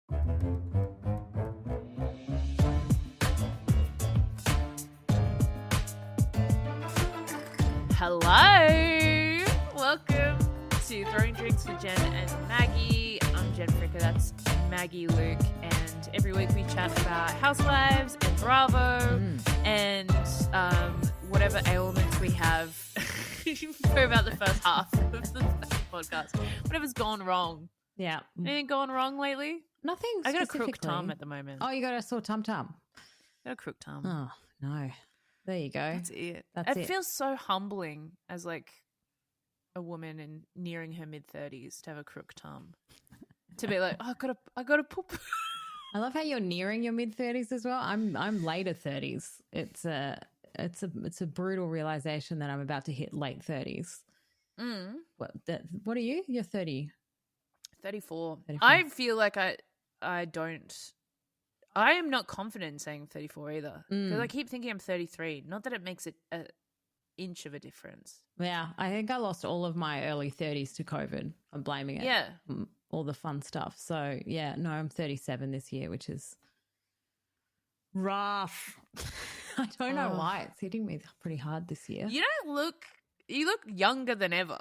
Hello, welcome to Throwing Drinks with Jen and Maggie. I'm Jen Fricker, that's Maggie Luke, and every week we chat about Housewives and Bravo and whatever ailments we have for about the first half of the podcast. Whatever's gone wrong. Yeah. Anything going wrong lately? Nothing I got a specifically. crook tum at the moment. Oh, you got a sore tum-tum. Got a crook tum. Oh, no. There you go. That's it. It feels so humbling as like a woman and nearing her mid-30s to have a crook tum. To be like, oh, I got to poop. I love how you're nearing your mid-30s as well. I'm later 30s. It's a brutal realization that I'm about to hit late 30s. What are you? You're 30. 34. I feel like I am not confident in saying 34 either. Because I keep thinking I'm 33. Not that it makes it an inch of a difference. Yeah, I think I lost all of my early 30s to COVID. I'm blaming it. Yeah. All the fun stuff. So, yeah, no, I'm 37 this year, which is rough. I don't know why. It's hitting me pretty hard this year. You look younger than ever.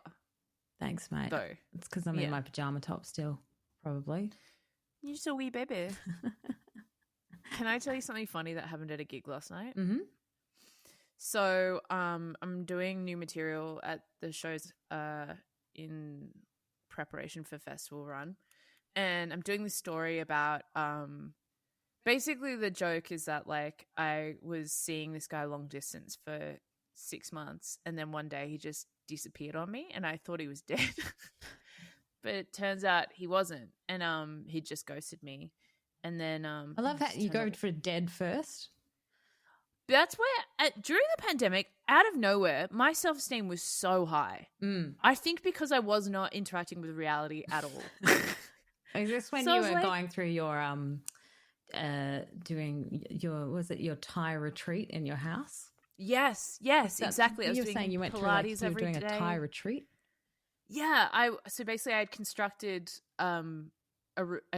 Thanks, mate. Though. It's because I'm in my pajama top still, probably. You're just a wee baby. Can I tell you something funny that happened at a gig last night? Mm-hmm. So I'm doing new material at the shows in preparation for festival run, and I'm doing this story about basically the joke is that like I was seeing this guy long distance for 6 months, and then one day he just disappeared on me, and I thought he was dead. But it turns out he wasn't, and he just ghosted me. And then I love that you go for dead first. That's where during the pandemic, out of nowhere, my self-esteem was so high. I think because I was not interacting with reality at all. Is this when you were going through your doing your Thai retreat in your house? Yes, exactly. You were saying you went Pilates through doing day. a Thai retreat. Yeah, so basically I had constructed an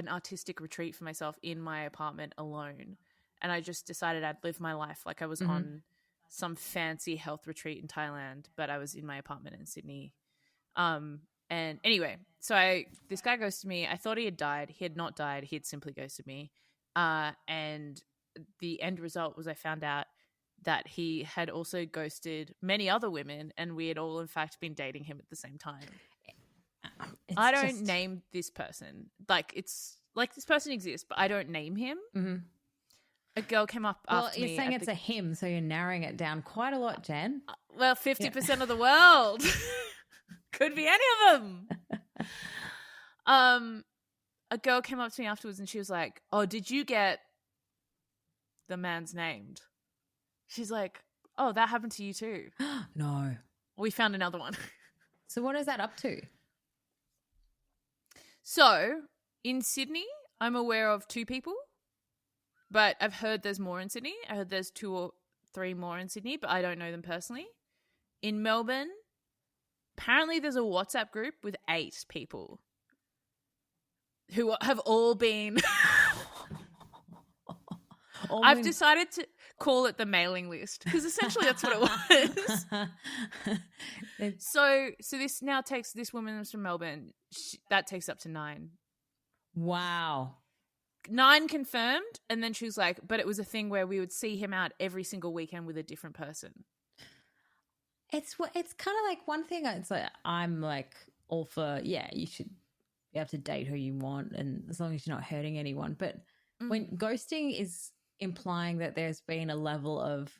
artistic retreat for myself in my apartment alone, and I just decided I'd live my life like I was on some fancy health retreat in Thailand, but I was in my apartment in Sydney. And anyway, so this guy ghosted me. I thought he had died. He had not died. He had simply ghosted me. And the end result was I found out that he had also ghosted many other women, and we had all in fact been dating him at the same time. I don't name this person. Like, it's like this person exists, but I don't name him. Mm-hmm. A girl came up after me. Well, you're saying it's a him, so you're narrowing it down quite a lot, Jen. Well, 50% of the world. Could be any of them. A girl came up to me afterwards and she was like, oh, did you get the man's named? She's like, oh, that happened to you too. No. We found another one. So what is that up to? So in Sydney, I'm aware of 2 people, but I've heard there's more in Sydney. I heard there's 2 or 3 more in Sydney, but I don't know them personally. In Melbourne, apparently there's a WhatsApp group with 8 people who have all been... I've decided to call it the mailing list because essentially that's what it was. So this now takes, this woman is from Melbourne. That takes up to 9. Wow. 9 confirmed, and then she was like, but it was a thing where we would see him out every single weekend with a different person. It's kind of like one thing. It's like I'm like all for you have to date who you want, and as long as you're not hurting anyone. But when ghosting is implying that there's been a level of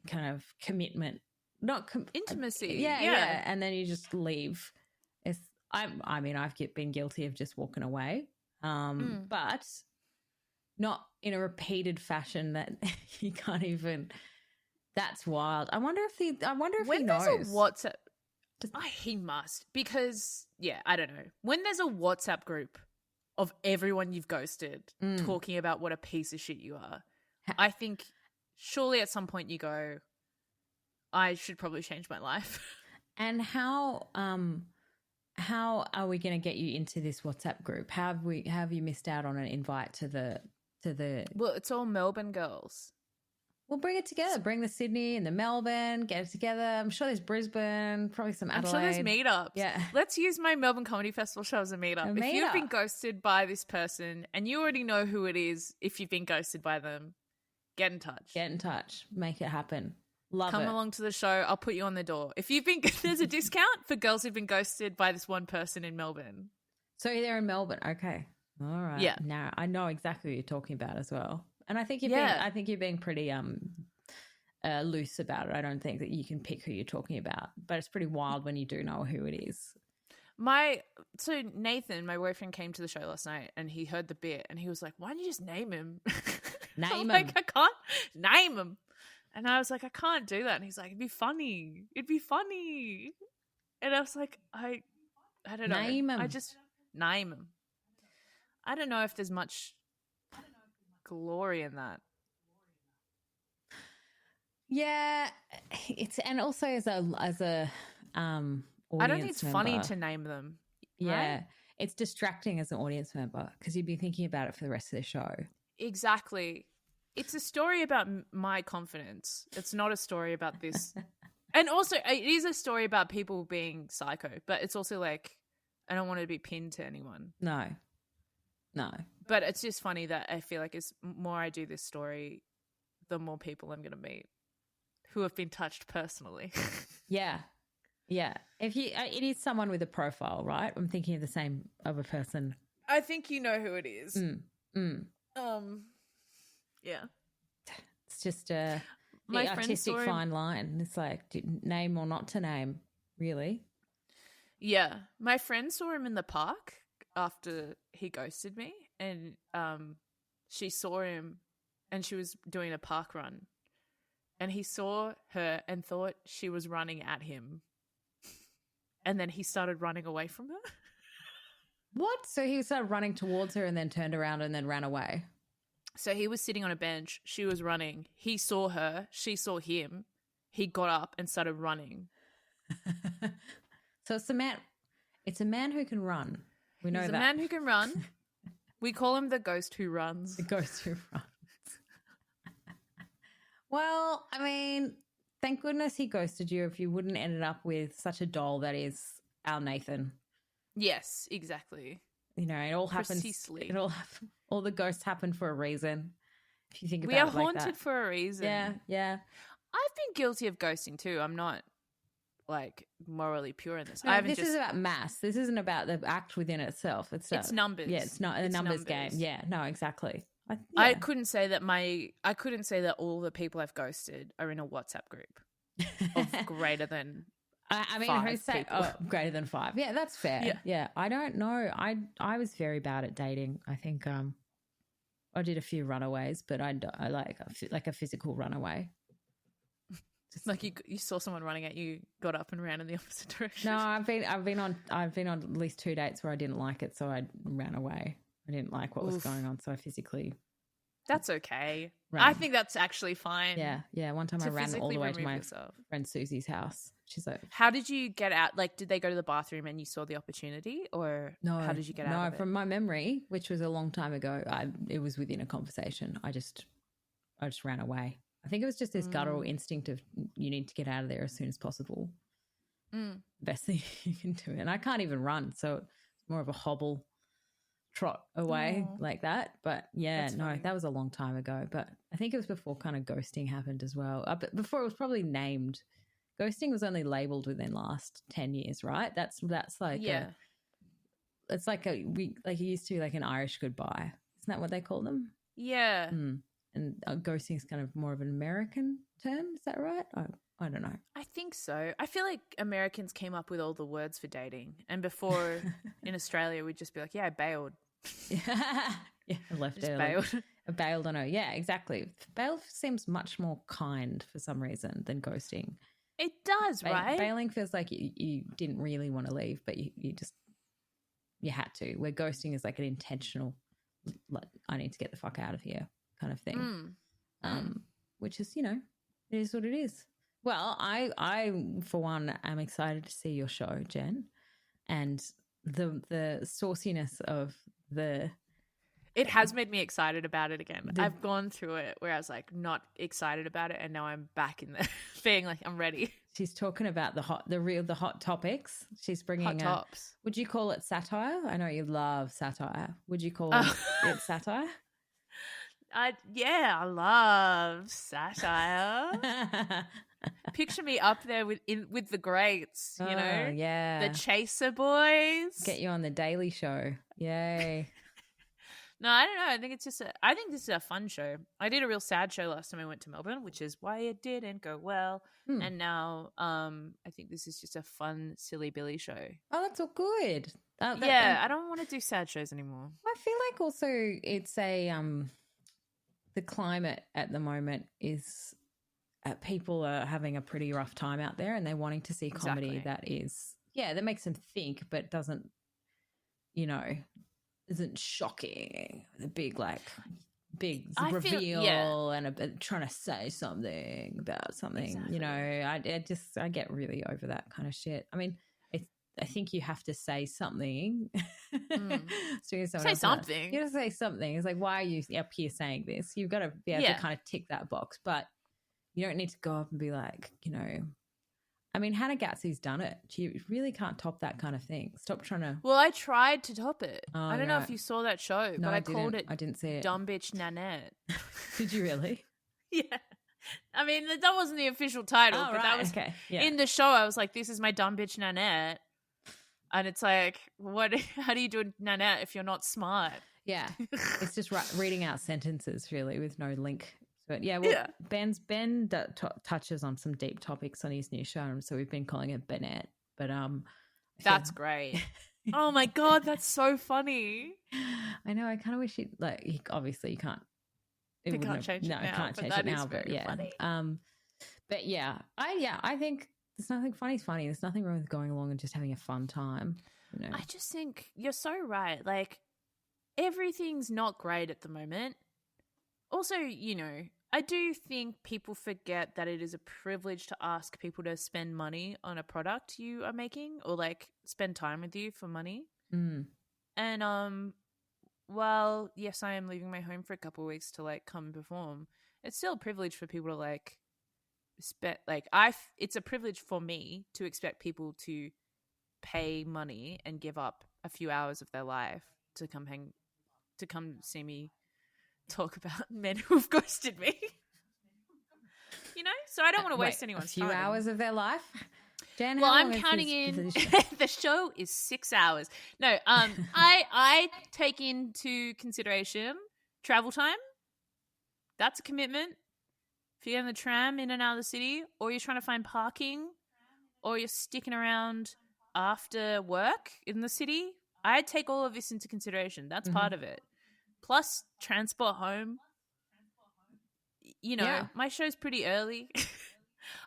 kind of commitment, not intimacy, yeah, and then you just leave. I've been guilty of just walking away, but not in a repeated fashion that you can't even. That's wild. I wonder if he knows. When there's a WhatsApp, he must, because I don't know. When there's a WhatsApp group of everyone you've ghosted talking about what a piece of shit you are, I think surely at some point you go, I should probably change my life. And how how are we going to get you into this WhatsApp group? How have you missed out on an invite to the? Well, it's all Melbourne girls. We'll bring it together. Bring the Sydney and the Melbourne. Get it together. I'm sure there's Brisbane. Probably some Adelaide. I'm sure there's meetups. Yeah. Let's use my Melbourne Comedy Festival show as a meetup. If you've been ghosted by this person and you already know who it is, if you've been ghosted by them, get in touch. Get in touch. Make it happen. Love Come it. along to the show. I'll put you on the door. If you've been, there's a discount for girls who've been ghosted by this one person in Melbourne. So they're in Melbourne. Okay. All right. Yeah. Now I know exactly what you're talking about as well. And I think you're being pretty loose about it. I don't think that you can pick who you're talking about, but it's pretty wild when you do know who it is. So Nathan, my boyfriend, came to the show last night and he heard the bit and he was like, "Why don't you just name him?" Name him. Like, I can't name him. And I was like, I can't do that. And he's like, it'd be funny. And I was like, I don't know. Name him. I just name him. I don't know if there's much glory in that. Yeah, and also as a audience I don't think it's member, funny to name them. Yeah, right? It's distracting as an audience member because you'd be thinking about it for the rest of the show. Exactly. It's a story about my confidence. It's not a story about this. And also, it is a story about people being psycho, but it's also like, I don't want to be pinned to anyone. No. But it's just funny that I feel like as more I do this story, the more people I'm going to meet who have been touched personally. Yeah. If it is someone with a profile, right? I'm thinking of the same of a person. I think you know who it is. Yeah. It's just the My artistic fine line. It's like name or not to name, really. Yeah. My friend saw him in the park after he ghosted me, and she saw him and she was doing a park run, and he saw her and thought she was running at him, and then he started running away from her. What? So he started running towards her and then turned around and then ran away? So he was sitting on a bench. She was running. He saw her. She saw him. He got up and started running. So it's a man. It's a man who can run. We know He's that. a man who can run. We call him the ghost who runs. The ghost who runs. Well, I mean, thank goodness he ghosted you. If you wouldn't ended up with such a doll that is our Nathan. Yes, exactly. You know, it all happens. Precisely. All the ghosts happen for a reason. If you think about it, we are like haunted that. for a reason. Yeah. I've been guilty of ghosting too. I'm not like morally pure in this. No, this is about mass. This isn't about the act within itself. It's numbers. Yeah, it's not a numbers game. Yeah, no, exactly. I couldn't say that all the people I've ghosted are in a WhatsApp group of greater than. I mean, who'd say greater than 5? Yeah, that's fair. Yeah. I don't know. I was very bad at dating. I think I did a few runaways, but I like a physical runaway. Just like you saw someone running at you, got up and ran in the opposite direction. No, I've been on at least 2 dates where I didn't like it, so I ran away. I didn't like what was going on, so I physically. That's okay. ran. I think that's actually fine. Yeah. One time I ran all the way to my friend Susie's house. She's like, how did you get out? Like, did they go to the bathroom and you saw the opportunity, or no? How did you get out? No, of it? From my memory, which was a long time ago, it was within a conversation. I just ran away. I think it was just this guttural instinct of you need to get out of there as soon as possible. Best thing you can do. And I can't even run, so it's more of a hobble, trot away like that. But yeah, that's funny. That was a long time ago. But I think it was before kind of ghosting happened as well. But before it was probably named. Ghosting was only labelled within the last 10 years, right? That's like it's like it used to be like an Irish goodbye. Isn't that what they call them? Yeah. And ghosting is kind of more of an American term. Is that right? I don't know. I think so. I feel like Americans came up with all the words for dating. And before in Australia, we'd just be like, yeah, I bailed. Yeah, I left just early. bailed. I bailed on her. Yeah, exactly. Bail seems much more kind for some reason than ghosting. It does, right? Bailing feels like you didn't really want to leave, but you had to. Where ghosting is like an intentional, like, I need to get the fuck out of here kind of thing. Which is, it is what it is. Well, I for one am excited to see your show, Jen, and the sauciness of the. It has made me excited about it again. I've gone through it where I was like not excited about it, and now I'm back in the being like I'm ready. She's talking about the hot topics. She's bringing hot tops. Would you call it satire? I know you love satire. Would you call it satire? I love satire. Picture me up there with the greats, you know? Yeah. The Chaser Boys. Get you on the Daily Show. Yay. No, I don't know. I think this is a fun show. I did a real sad show last time I went to Melbourne, which is why it didn't go well. And now I think this is just a fun, silly Billy show. Oh, that's all good. I don't want to do sad shows anymore. I feel like also it's the climate at the moment is people are having a pretty rough time out there, and they're wanting to see comedy that makes them think but doesn't, isn't shocking. The big reveal and trying to say something about something. Exactly. I get really over that kind of shit. I mean, I think you have to say something. Say something. You have to say something. It's like, why are you up here saying this? You've got to be able to kind of tick that box, but you don't need to go up and be like, I mean, Hannah Gatsy's done it. She really can't top that kind of thing. Stop trying to. Well, I tried to top it. I don't know if you saw that show, but I called it. I didn't see it. Dumb bitch Nanette. Did you really? Yeah. I mean, that wasn't the official title, but that was in the show. I was like, "This is my dumb bitch Nanette," and it's like, "What? How do you do Nanette if you're not smart?" Yeah, it's just reading out sentences really with no link. But Ben touches on some deep topics on his new show, so we've been calling it Bennett. But that's great. Oh my god, that's so funny. I know. I kind of wish obviously you can't. You can't change it now. No, can't change it now. But yeah, funny. But yeah, I think there's nothing funny's funny. There's nothing wrong with going along and just having a fun time. I just think you're so right. Like everything's not great at the moment. Also, I do think people forget that it is a privilege to ask people to spend money on a product you are making or like spend time with you for money. And while yes, I am leaving my home for a couple of weeks to like come and perform, it's still a privilege for people to like it's a privilege for me to expect people to pay money and give up a few hours of their life to come see me talk about men who have ghosted me. So I don't want to waste anyone's time. A few hours of their life? Jen, well, I'm counting in the show is 6 hours. No, I take into consideration travel time. That's a commitment. If you're in the tram in and out of the city, or you're trying to find parking, or you're sticking around after work in the city, I take all of this into consideration. That's part of it. Plus transport home. My show's pretty early.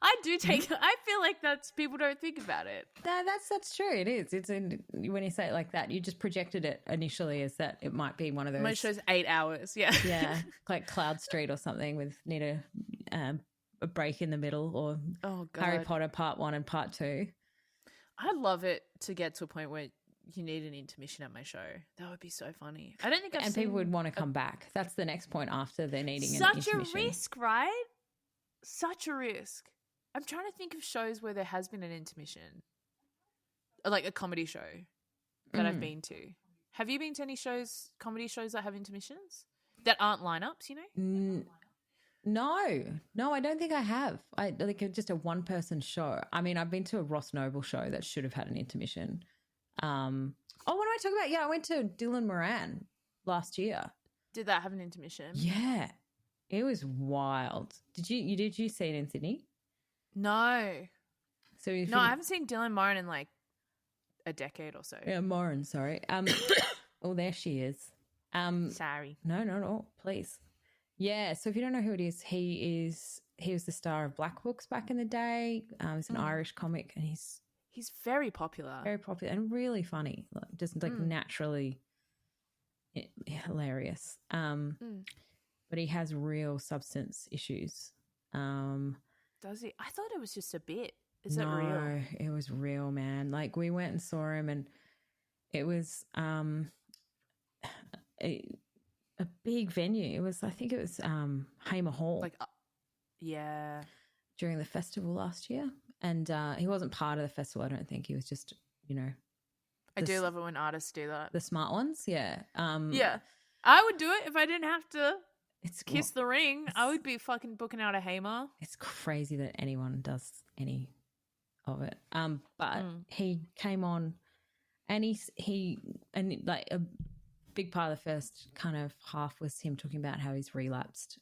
I feel like people don't think about it. No, that's true. It is. When you say it like that, you just projected it initially as that it might be one of those. My show's 8 hours. Yeah. Yeah. Like Cloud Street or something need a break in the middle, or Harry Potter Part 1 and Part 2. I'd love it to get to a point where you need an intermission at my show. That would be so funny. I don't think I've seen... people would want to come back. That's the next point after they're needing an intermission. Such a risk, right? Such a risk. I'm trying to think of shows where there has been an intermission. Like a comedy show that I've been to. Have you been to any comedy shows that have intermissions? That aren't lineups, No, I don't think I have. I think just a one-person show. I mean, I've been to a Ross Noble show that should have had an intermission. What am I talking about? Yeah, I went to Dylan Moran last year. Did that have an intermission? Yeah, it was wild. Did you see it in Sydney? No. I haven't seen Dylan Moran in like a decade or so. Yeah, Moran. Sorry. Oh, there she is. Sorry. No, please. Yeah. So if you don't know who it is, he was the star of Black Books back in the day. He's an Irish comic, and he's very popular. Very popular and really funny. Just like naturally hilarious. But he has real substance issues. Does he? I thought it was just a bit. Is it real? No, it was real, man. Like we went and saw him, and it was a big venue. It was, I think it was Hamer Hall. Like, yeah. During the festival last year. And he wasn't part of the festival, I don't think. He was just, you know. I do love it when artists do that. The smart ones, yeah. Yeah. I would do it if I didn't have to kiss the ring. I would be fucking booking out a Hamer. It's crazy that anyone does any of it. But he came on, and he like a big part of the first kind of half was him talking about how he's relapsed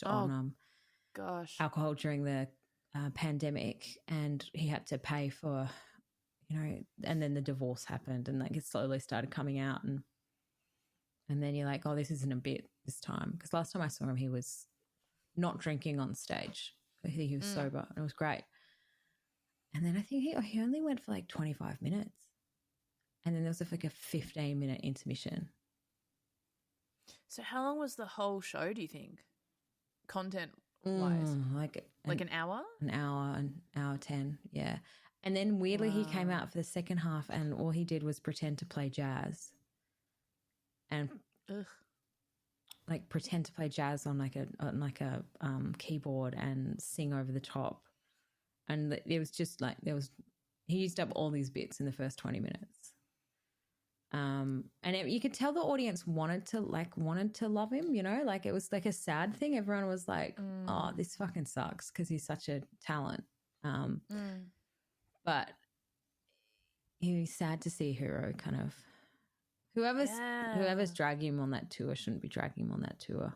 on alcohol during the pandemic, and he had to pay for, you know, and then the divorce happened, and like it slowly started coming out, and then you're like, oh, this isn't a bit this time, because last time I saw him he was not drinking on stage. He was sober, and it was great. And then I think he only went for like 25 minutes, and then there was like a 15-minute intermission. So how long was the whole show, do you think, content-wise? Like an hour? An hour 10, yeah. And then weirdly he came out for the second half, and all he did was pretend to play jazz. And like pretend to play jazz on like a keyboard and sing over the top. And it was just like he used up all these bits in the first 20 minutes. And you could tell the audience wanted to love him, you know, like it was like a sad thing. Everyone was like, oh, this fucking sucks because he's such a talent. But he's sad to see a hero kind of. Whoever's dragging him on that tour shouldn't be dragging him on that tour.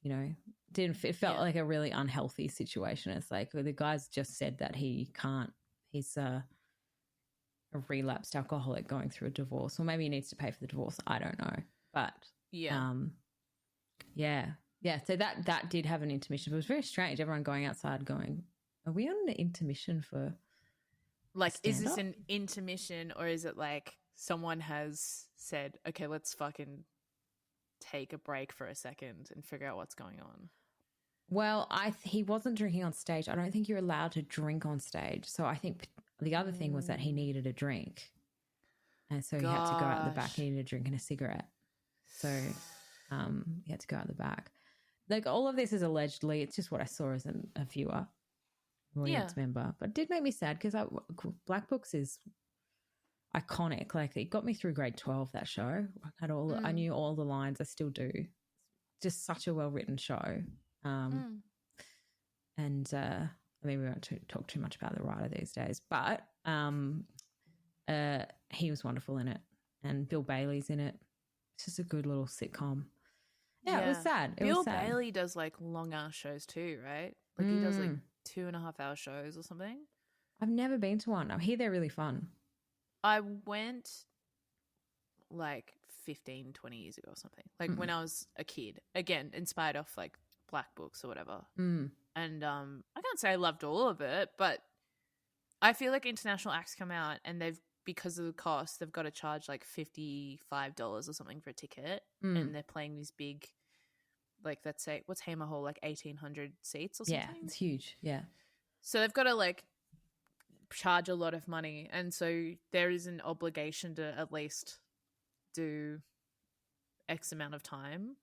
You know, it felt like a really unhealthy situation. It's like the guy's just said that he's a relapsed alcoholic going through a divorce, or maybe he needs to pay for the divorce. I don't know, but So that did have an intermission. It was very strange. Everyone going outside, going, "Are we on an intermission for?" Like, is this an intermission, or is it like someone has said, "Okay, let's fucking take a break for a second and figure out what's going on"? Well, he wasn't drinking on stage. I don't think you're allowed to drink on stage. So I think the other thing was that he needed a drink. And so he had to go out the back. He needed a drink and a cigarette. So he had to go out the back. Like, all of this is allegedly, it's just what I saw as a viewer, audience member. But it did make me sad because Black Books is iconic. Like, it got me through grade 12, that show. I knew all the lines. I still do. Just such a well-written show. And I mean, we won't talk too much about the writer these days, but he was wonderful in it, and Bill Bailey's in it. It's just a good little sitcom. Yeah, it was sad. Bill Bailey does like long ass shows too, right? Like he does like 2.5 hour shows or something. I've never been to one. I hear they're really fun. I went like 15, 20 years ago or something. Like when I was a kid. Again, inspired off like Black Books or whatever. And I can't say I loved all of it, but I feel like international acts come out and because of the cost, they've got to charge like $55 or something for a ticket, and they're playing these big, like, let's say, what's Hamer Hall, like 1,800 seats or something? Yeah, it's huge, yeah. So they've got to like charge a lot of money, and so there is an obligation to at least do X amount of time.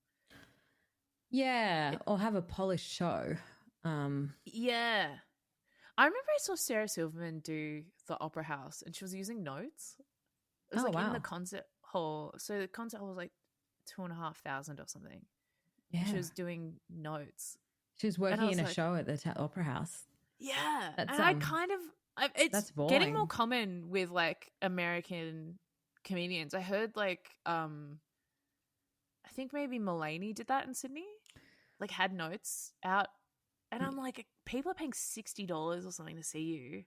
Yeah, or have a polished show. Yeah. I remember I saw Sarah Silverman do the Opera House, and she was using notes. It was in the concert hall. So the concert hall was like 2,500 or something. Yeah. She was doing notes. She was working in a show at the Opera House. Yeah. And I kind of, it's getting more common with like American comedians. I heard like, I think maybe Mulaney did that in Sydney. Like had notes out. And I'm like, people are paying $60 or something to see you.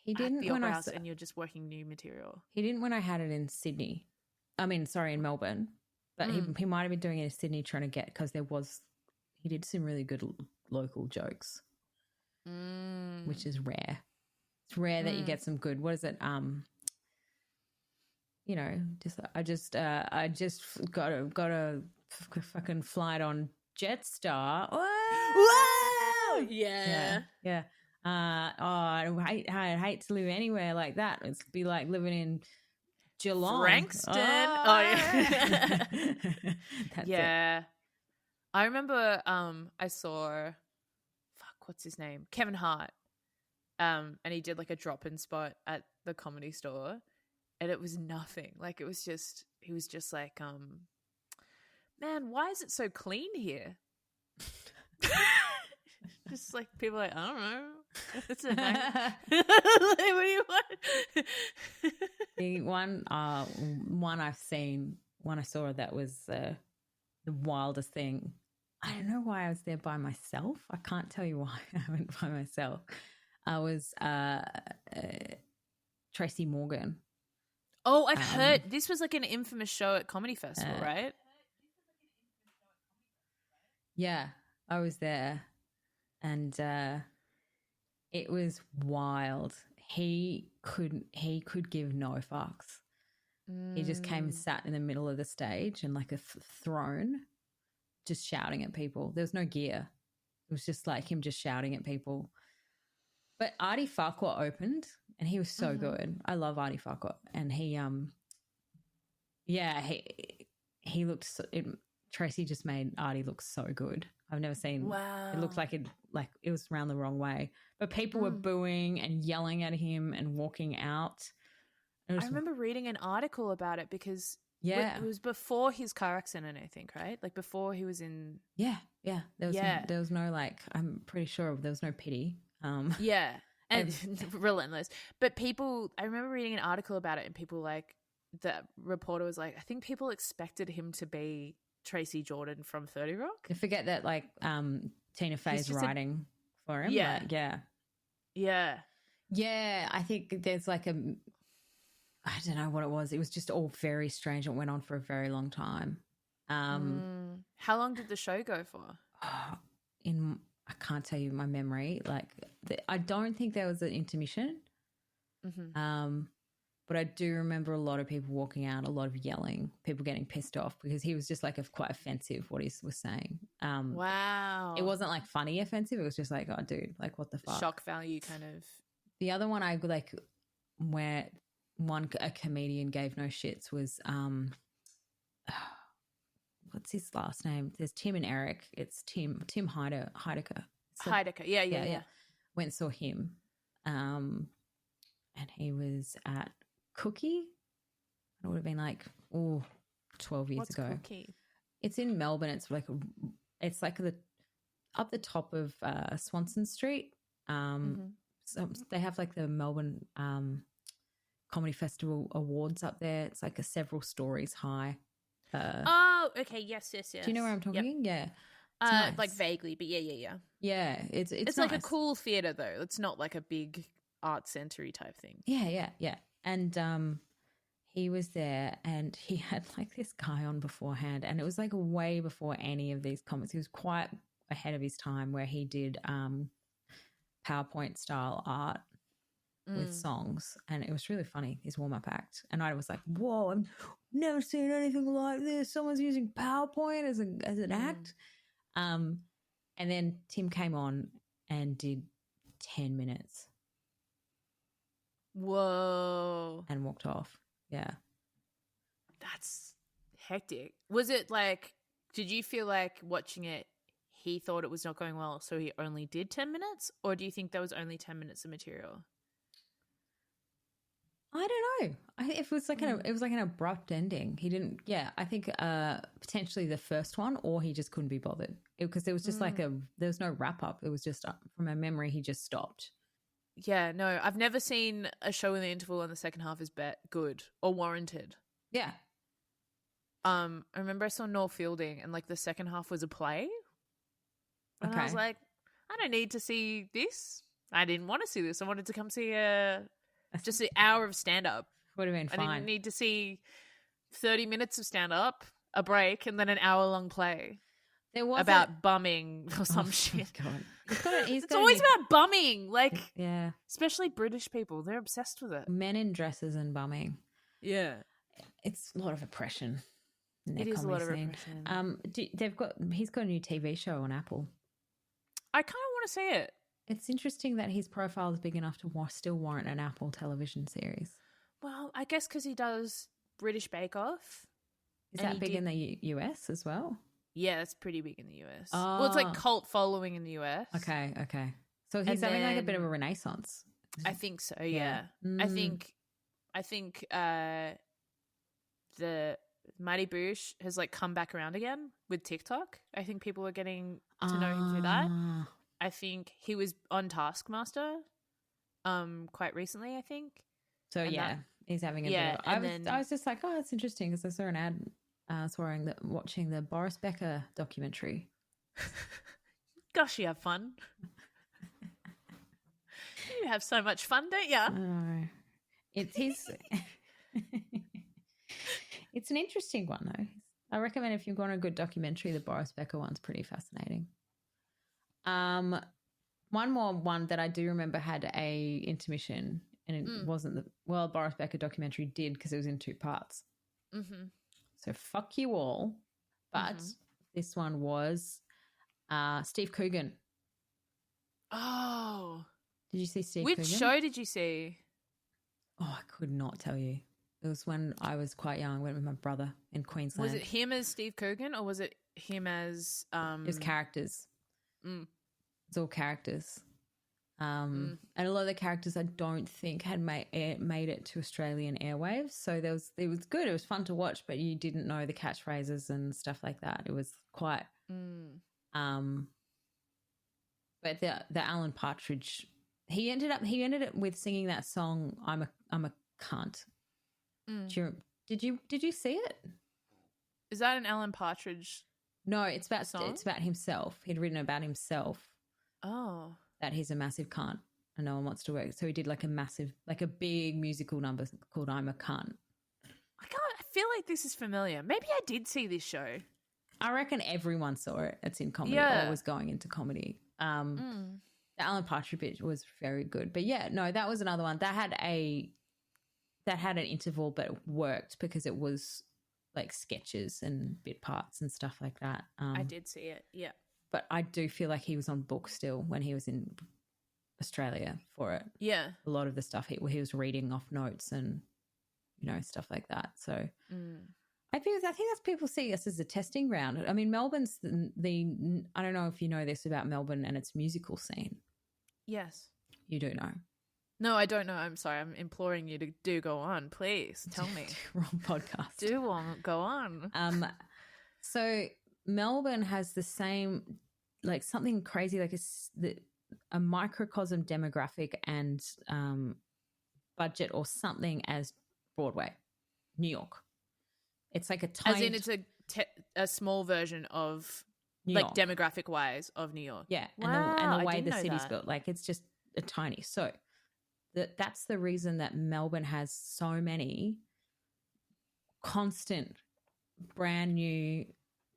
He didn't at the Opera House, and you're just working new material. He didn't when I had it in Sydney. In Melbourne. But he might have been doing it in Sydney trying to get, because he did some really good local jokes, which is rare. It's rare that you get some good, what is it? You know, I just got a fucking flight on Jetstar. Whoa! Yeah. I'd hate to live anywhere like that. It'd be like living in Geelong. Frankston. Oh yeah. That's yeah. I remember I saw what's his name? Kevin Hart. And he did like a drop-in spot at the Comedy Store, and it was nothing. Like, it was just, he was just like, man, why is it so clean here? Just like, people are like, I don't know. It's a nice. What do you want? The one I've seen, one I saw that was the wildest thing. I don't know why I was there by myself. I can't tell you why I went by myself. I was Tracy Morgan. Oh, I've heard this was like an infamous show at Comedy Festival, right? Yeah, I was there, and it was wild. He could give no fucks. He just came and sat in the middle of the stage and like a throne, just shouting at people. There was no gear. It was just like him just shouting at people. But Artie Farquhar opened, and he was so good. I love Artie Farquhar, and he looked. Tracy just made Artie look so good. I've never seen. Wow. It looked like it was around the wrong way, but people were booing and yelling at him and walking out. I remember reading an article about it because it was before his car accident, I think, right? Like before he was in. Yeah. There was no like. I'm pretty sure there was no pity. Yeah, and relentless. But people, I remember reading an article about it, and people like, the reporter was like, I think people expected him to be Tracy Jordan from 30 Rock. You forget that like Tina Fey's writing for him. Yeah. Like, yeah. Yeah, I think there's like I don't know what it was. It was just all very strange. It went on for a very long time. How long did the show go for? I can't tell you my memory. Like, I don't think there was an intermission. But I do remember a lot of people walking out, a lot of yelling, people getting pissed off because he was just like quite offensive what he was saying. Wow. It wasn't like funny offensive. It was just like, oh, dude, like what the fuck? Shock value kind of. The other one I like where a comedian gave no shits was what's his last name? There's Tim and Eric. It's Tim Heidecker. Heidecker. Yeah. Went and saw him. And he was at Cookie. It would have been like 12 years ago. Cookie? It's in Melbourne. It's like up the top of Swanston Street. So they have like the Melbourne Comedy Festival Awards up there. It's like several stories high. Oh, okay. Yes. Do you know where I'm talking? Yep. Yeah. Nice. Like vaguely, but yeah. Yeah, it's nice. Like a cool theater though. It's not like a big art centre-y type thing. Yeah. And he was there, and he had like this guy on beforehand, and it was like way before any of these comics. He was quite ahead of his time, where he did PowerPoint style art with songs, and it was really funny, his warm-up act. And I was like, whoa, I've never seen anything like this. Someone's using PowerPoint as an act. And then Tim came on and did 10 minutes. Whoa. And walked off. Yeah. That's hectic. Was it like, did you feel like watching it, he thought it was not going well, so he only did 10 minutes? Or do you think there was only 10 minutes of material? I don't know. It was like an abrupt ending. He didn't. Yeah, I think potentially the first one, or he just couldn't be bothered because there was just there was no wrap up. It was just from my memory, he just stopped. Yeah, no, I've never seen a show in the interval and the second half is good or warranted. Yeah. I remember I saw Noel Fielding, and like the second half was a play. And I was like, I don't need to see this. I didn't want to see this. I wanted to come see just an hour of stand-up. Would have been fine. I didn't need to see 30 minutes of stand-up, a break, and then an hour-long play. There was about bumming or some shit. God. It's always about bumming. Like, yeah, especially British people. They're obsessed with it. Men in dresses and bumming. Yeah. It's a lot of oppression. It is a lot of oppression. He's got a new TV show on Apple. I kind of want to see it. It's interesting that his profile is big enough to still warrant an Apple television series. Well, I guess because he does British Bake Off. Is that big in the US as well? Yeah, it's pretty big in the US. Oh. Well, it's like cult following in the US. Okay. So he's having like a bit of a renaissance. I think so, yeah. I think the Mighty Boosh has like come back around again with TikTok. I think people are getting to know him through that. I think he was on Taskmaster quite recently, I think. So he's having a bit of I was just like, oh, that's interesting because I saw an ad watching the Boris Becker documentary. Gosh, you have fun. You have so much fun, don't you? I know. It's an interesting one though. I recommend if you've got a good documentary, the Boris Becker one's pretty fascinating. One more one that I do remember had a intermission, and it wasn't Boris Becker documentary did because it was in 2 parts. Mm-hmm. So fuck you all, but this one was Steve Coogan. Oh, did you see Steve Which Coogan? show did you see? Oh, I could not tell you. It was when I was quite young. I went with my brother in Queensland. Was it him as Steve Coogan or was it him as It was characters. It's all characters. And a lot of the characters I don't think had made it to Australian airwaves. So it was good. It was fun to watch, but you didn't know the catchphrases and stuff like that. It was quite but the Alan Partridge, he ended up with singing that song I'm a cunt. Did you see it? Is that an Alan Partridge? No, it's about song? It's about himself. He'd written about himself. Oh. That he's a massive cunt and no one wants to work. So he did like a big musical number called I'm a Cunt. I feel like this is familiar. Maybe I did see this show. I reckon everyone saw it. It's in comedy or was going into comedy. The Alan Partridge bit was very good. But yeah, no, that was another one. That had an interval but it worked because it was like sketches and bit parts and stuff like that. I did see it, yeah. But I do feel like he was on book still when he was in Australia for it. Yeah. A lot of the stuff he was reading off notes and, stuff like that. So I think that's people see us as a testing ground. I mean, Melbourne's the I don't know if you know this about Melbourne and its musical scene. Yes. You do know. No, I don't know. I'm sorry. I'm imploring you to do go on. Please tell me. Wrong podcast. Do go on. So Melbourne has the same, like something crazy, like a microcosm demographic and budget or something as Broadway, New York. It's like a tiny... As in it's a small version of, New like York. Demographic wise, of New York. Yeah, wow, and the way the city's that. built, like it's just a tiny. So that's the reason that Melbourne has so many constant, brand new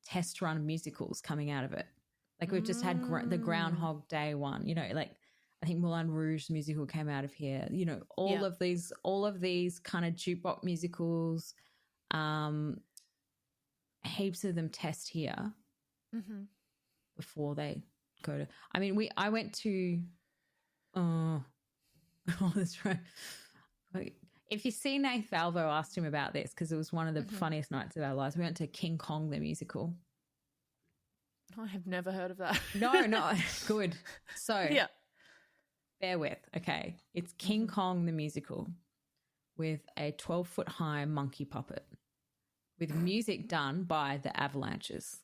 test run musicals coming out of it. Like we've just had the Groundhog Day one, like I think Moulin Rouge musical came out of here. All of these kind of jukebox musicals, heaps of them test here before they go to. I mean, I went to. Oh, that's right. If you see Nath Valvo, asked him about this because it was one of the funniest nights of our lives. We went to King Kong the musical. I have never heard of that. No, good. So yeah, bear with. Okay, it's King Kong the musical with a 12-foot high monkey puppet with music done by the Avalanches.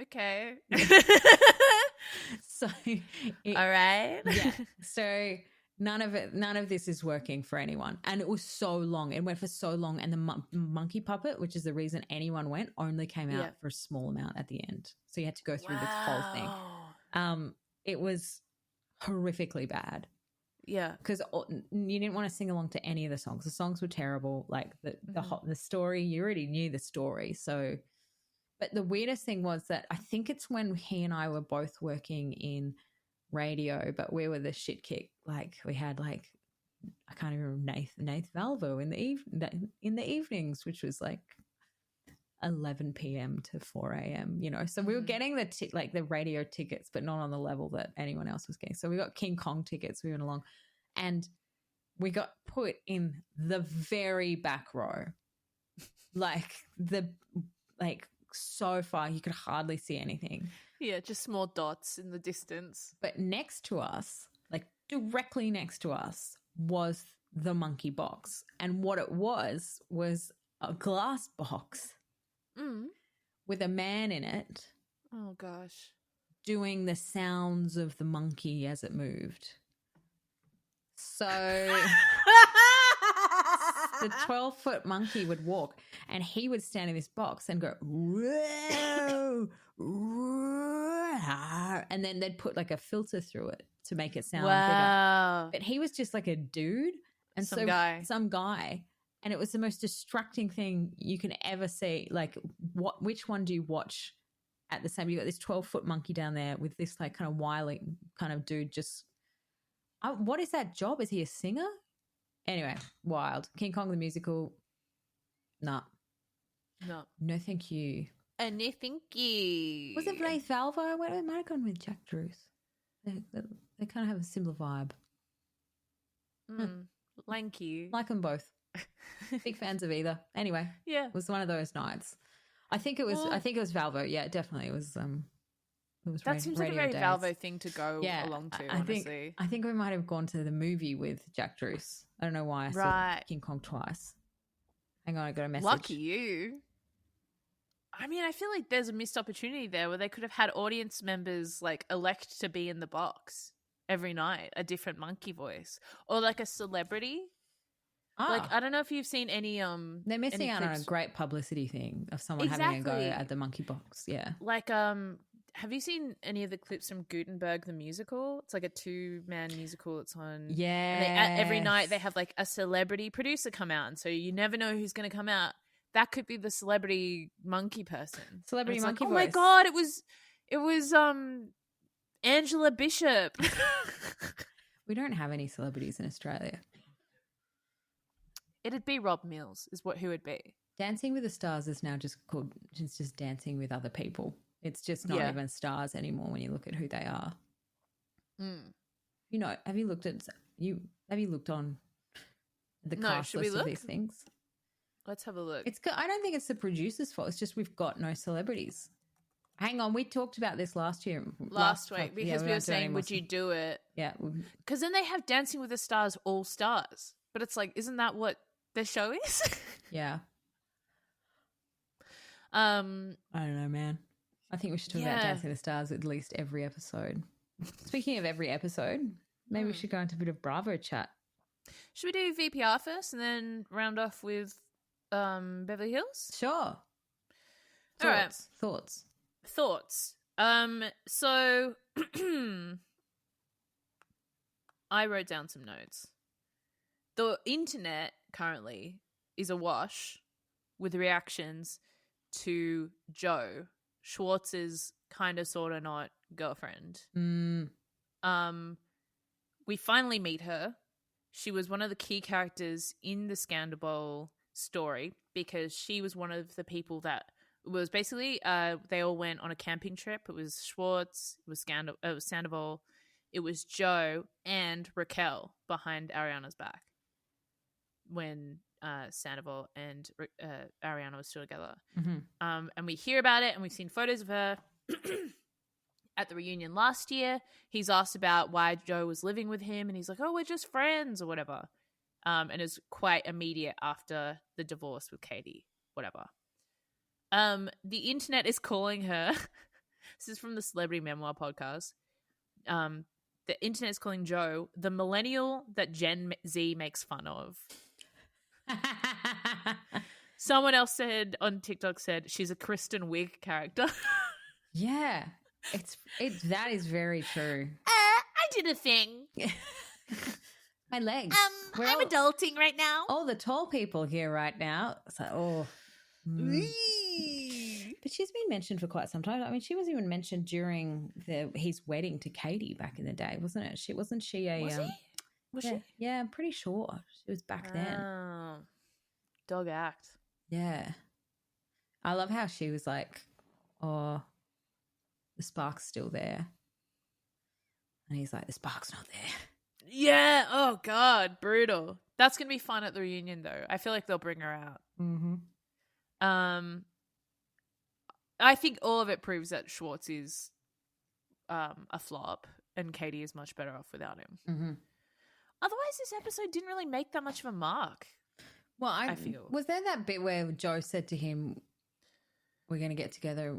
Okay. So, all right. Yeah. So none of this is working for anyone, and it was so long. It went for so long, and the monkey puppet, which is the reason anyone went, only came out for a small amount at the end. So you had to go through this whole thing. It was horrifically bad. Yeah, because you didn't want to sing along to any of the songs. The songs were terrible. Like the story, you already knew the story. So, but the weirdest thing was that I think it's when he and I were both working in radio, but we were the shit kick. Like we had I can't even remember Nath Valvo in the evenings, which was like 11 p.m. to 4 a.m., you know. So we were getting the radio tickets, but not on the level that anyone else was getting. So we got King Kong tickets. We went along and we got put in the very back row, so far you could hardly see anything. Yeah, just small dots in the distance. But next to us, like directly next to us, was the monkey box. And what it was a glass box with a man in it. Oh, gosh. Doing the sounds of the monkey as it moved. So the 12-foot monkey would walk and he would stand in this box and go, "Whoa, whoa," and then they'd put like a filter through it to make it sound bigger. But he was just like a dude and some guy. And it was the most distracting thing you can ever see. Like, which one do you watch at the same? You got this 12-foot monkey down there with this like kind of wily kind of dude. Just what is that job? Is he a singer? Anyway, wild. King Kong the musical. Nah. No, thank you. No, thank you. Was it Blaise Valvo? I might have gone with Jack Druce. They kind of have a similar vibe. Lanky. Like them both. Big fans of either. Anyway, yeah, it was one of those nights. I think it was Valvo. Yeah, definitely. It was that seems like a very days. Valvo thing to go along to, honestly. I think we might have gone to the movie with Jack Druce. I don't know why I said King Kong twice. Hang on, I got a message. Lucky you. I mean, I feel like there's a missed opportunity there where they could have had audience members like elect to be in the box every night, a different monkey voice, or like a celebrity. Like, I don't know if you've seen any they're missing out on a great publicity thing of someone having a go at the monkey box. Yeah. Like have you seen any of the clips from Gutenberg the musical? It's like a 2-man musical. It's on. Yeah. Every night they have like a celebrity producer come out, and so you never know who's going to come out. That could be the celebrity monkey person. Celebrity monkey voice. Oh my god, it was Angela Bishop. We don't have any celebrities in Australia. It'd be Rob Mills is who it'd be. Dancing with the Stars is now just called just dancing with other people. It's just not even stars anymore when you look at who they are. You know, have you looked on the cast list of these things? Let's have a look. I don't think it's the producer's fault. It's just we've got no celebrities. Hang on, we talked about this last week because we were saying, would you do it? Yeah. Because then they have Dancing with the Stars All Stars. But it's like, isn't that what their show is? Yeah. I don't know, man. I think we should talk about Dancing with the Stars at least every episode. Speaking of every episode, maybe we should go into a bit of Bravo chat. Should we do VPR first and then round off with Beverly Hills? Sure. All right. Thoughts. So I wrote down some notes. The internet currently is awash with reactions to Joe, Schwartz's kind of sort of not girlfriend. We finally meet her. She was one of the key characters in the Scandal Bowl story because she was one of the people that was basically they all went on a camping trip. It was Schwartz, it was Sandoval, it was Joe and Raquel behind Ariana's back when Sandoval and Ariana were still together. And we hear about it and we've seen photos of her at the reunion last year. He's asked about why Joe was living with him and he's like, oh, we're just friends or whatever. And it was quite immediate after the divorce with Katie, whatever. The internet is calling her. This is from the Celebrity Memoir podcast. The internet is calling Joe the millennial that Gen Z makes fun of. Someone else said on TikTok she's a Kristen Wiig character. Yeah, that is very true. I did a thing. My legs. I'm adulting right now. All the tall people here right now. It's like, oh. But she's been mentioned for quite some time. I mean, she was even mentioned during his wedding to Katie back in the day, wasn't it? Was she? Was she? Yeah, I'm pretty sure she was back then. Dog act. Yeah. I love how she was like, oh, the spark's still there. And he's like, the spark's not there. Yeah. Oh, God. Brutal. That's going to be fun at the reunion, though. I feel like they'll bring her out. Mm-hmm. I think all of it proves that Schwartz is a flop and Katie is much better off without him. Mm-hmm. Otherwise, this episode didn't really make that much of a mark. Well, I feel. Was there that bit where Joe said to him, we're going to get together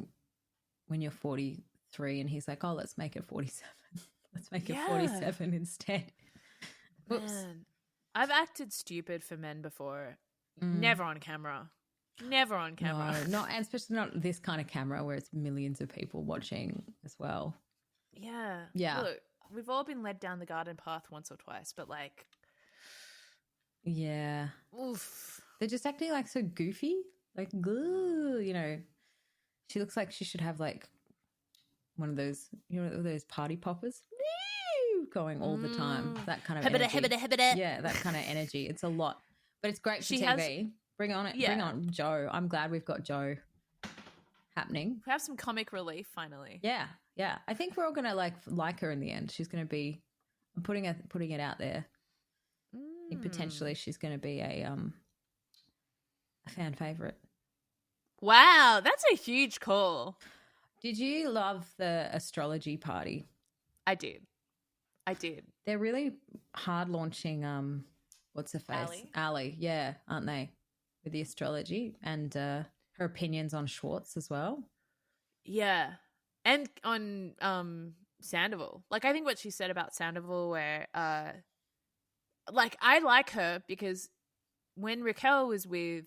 when you're 43? And he's like, oh, let's make it 47. Let's make it 47 instead. Whoops. Man, I've acted stupid for men before. Never on camera. Never on camera. No, and especially not this kind of camera where it's millions of people watching as well. Yeah. Yeah. Look, we've all been led down the garden path once or twice, but like... Yeah. Oof. They're just acting like so goofy. Like, you know, she looks like she should have like one of those, you know, those party poppers going all the time. That kind of energy. Yeah, that kind of energy. It's a lot. But it's great for TV. Bring on it. Yeah. Bring on Joe. I'm glad we've got Joe happening. We have some comic relief finally. Yeah, yeah. I think we're all going to like her in the end. She's going to be, I'm putting it out there. I think potentially she's going to be a fan favorite. Wow, that's a huge call. Did you love the astrology party? I did. They're really hard launching what's her face? Ali, yeah, aren't they? With the astrology and her opinions on Schwartz as well. Yeah. And on Sandoval. Like, I think what she said about Sandoval where like, I like her because when Raquel was with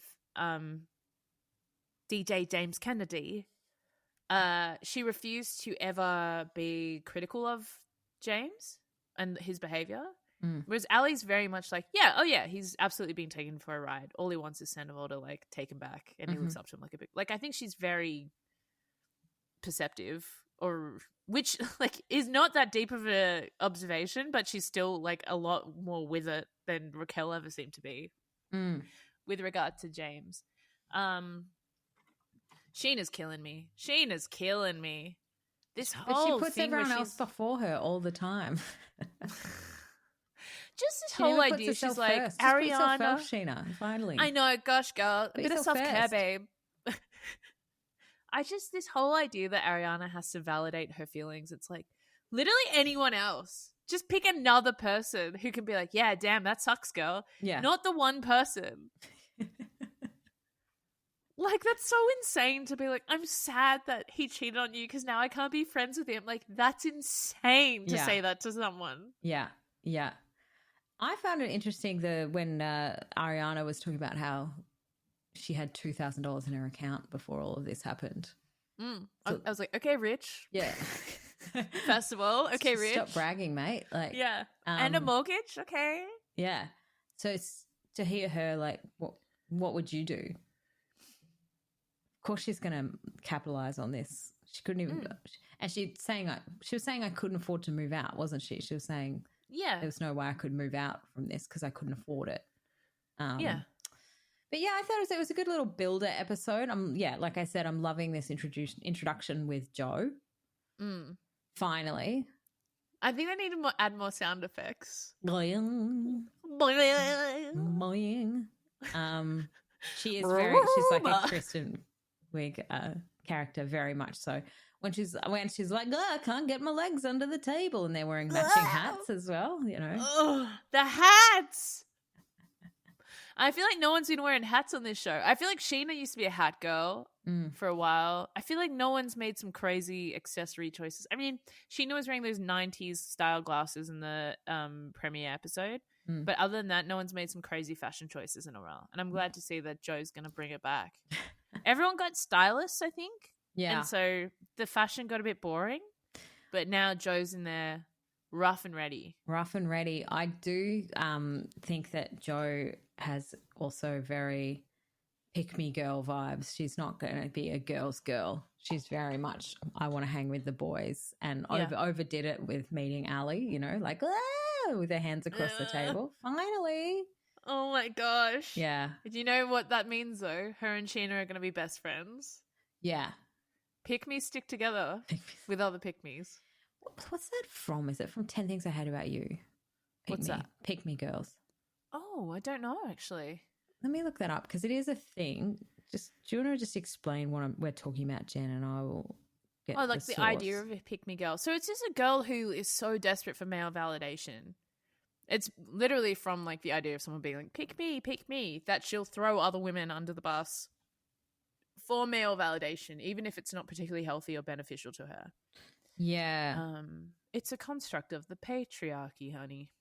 DJ James Kennedy, she refused to ever be critical of James and his behavior. Whereas Ali's very much like, yeah, he's absolutely being taken for a ride. All he wants is Sandoval to like take him back, and he looks up to him like a big. Like, I think she's very perceptive, or which like is not that deep of a observation, but she's still like a lot more with it than Raquel ever seemed to be with regard to James. Sheena's killing me. This whole but she puts everyone else before her all the time. Just this whole idea, she's like, first. Ariana. First, Sheena, finally. I know, gosh, girl. A bit of self-care, babe. This whole idea that Ariana has to validate her feelings, it's like, literally anyone else. Just pick another person who can be like, yeah, damn, that sucks, girl. Yeah. Not the one person. Like, that's so insane to be like, I'm sad that he cheated on you because now I can't be friends with him. Like, that's insane to say that to someone. Yeah, yeah. I found it interesting when Ariana was talking about how she had $2,000 in her account before all of this happened. So, I was like, okay, Rich. Yeah. First of all, okay, Rich. Stop bragging, mate. Like, yeah. And a mortgage, okay. Yeah. So it's to hear her like, what would you do? Of course, she's going to capitalize on this. She couldn't even, and she was saying I couldn't afford to move out, wasn't she? She was saying. Yeah, there was no way I could move out from this because I couldn't afford it. Yeah, but yeah, I thought it was a good little builder episode. Like I said, I'm loving this introduction with Joe. Finally, I think I need to add more sound effects. Boing, boing. She's she's like a Kristen Wiig character, very much so. When she's like, I can't get my legs under the table, and they're wearing matching hats as well, you know. Oh, the hats! I feel like no one's been wearing hats on this show. I feel like Sheena used to be a hat girl for a while. I feel like no one's made some crazy accessory choices. I mean, Sheena was wearing those 90s style glasses in the premiere episode, but other than that, no one's made some crazy fashion choices in a while. And I'm glad to see that Joe's going to bring it back. Everyone got stylists, I think. Yeah. And so the fashion got a bit boring, but now Joe's in there rough and ready. Rough and ready. I do think that Joe has also very pick-me girl vibes. She's not going to be a girl's girl. She's very much, I want to hang with the boys, and overdid it with meeting Ali, you know, like, with her hands across the table. Finally. Oh my gosh. Yeah. Do you know what that means though? Her and Sheena are going to be best friends. Yeah. Pick-me stick together with other pick-me's. What's that from? Is it from 10 Things I Hate About You? What's that? Pick Me Girls. Oh, I don't know actually. Let me look that up because it is a thing. Do you want to just explain what we're talking about, Jen, and I will get the idea of a pick-me girl. So it's just a girl who is so desperate for male validation. It's literally from like the idea of someone being like, pick me, that she'll throw other women under the bus for male validation, even if it's not particularly healthy or beneficial to her. Yeah. It's a construct of the patriarchy, honey.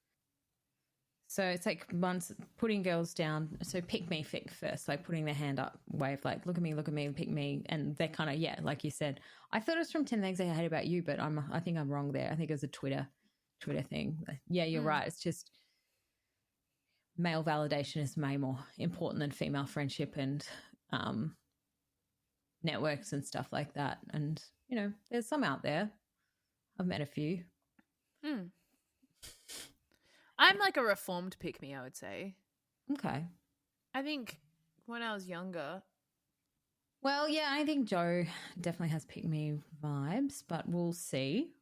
So it's like once putting girls down. So pick me first, like putting their hand up, wave like, look at me, pick me. And they're kind of, yeah, like you said. I thought it was from 10 Things I Hate About You, but I think I'm wrong there. I think it was a Twitter thing. Yeah, you're right. It's just male validation is way more important than female friendship and networks and stuff like that. And, you know, there's some out there. I've met a few. I'm like a reformed pick-me, I would say. Okay. I think when I was younger. Well, yeah, I think Jo definitely has pick-me vibes, but we'll see.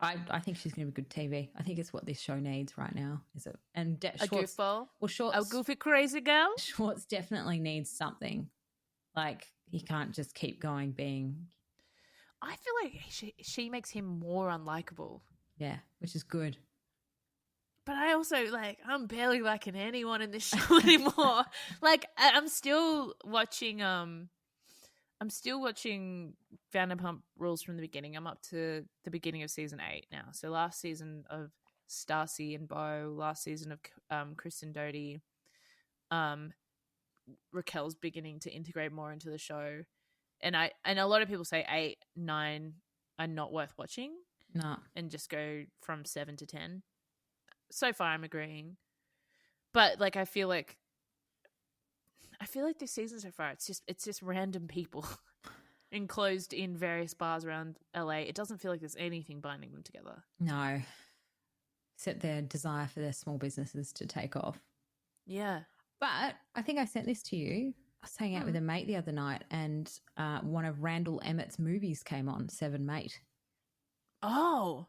I think she's going to be good TV. I think it's what this show needs right now. Is it? And a goofball? Well, Schwartz, a goofy crazy girl? Schwartz definitely needs something. Like, he can't just keep going being... I feel like she makes him more unlikable. Yeah, which is good. But I also, like, I'm barely liking anyone in this show anymore. Like, I'm still watching Vanderpump Rules from the beginning. I'm up to the beginning of season 8 now. So last season of Stacy and Beau, last season of Chris and Dodie. Raquel's beginning to integrate more into the show. And a lot of people say 8, 9 are not worth watching. No. And just go from 7 to 10. So far I'm agreeing. But like I feel like this season so far it's just random people enclosed in various bars around LA. It doesn't feel like there's anything binding them together. No. Except their desire for their small businesses to take off. Yeah. But I think I sent this to you. I was hanging out with a mate the other night and one of Randall Emmett's movies came on, Seven Mate. Oh.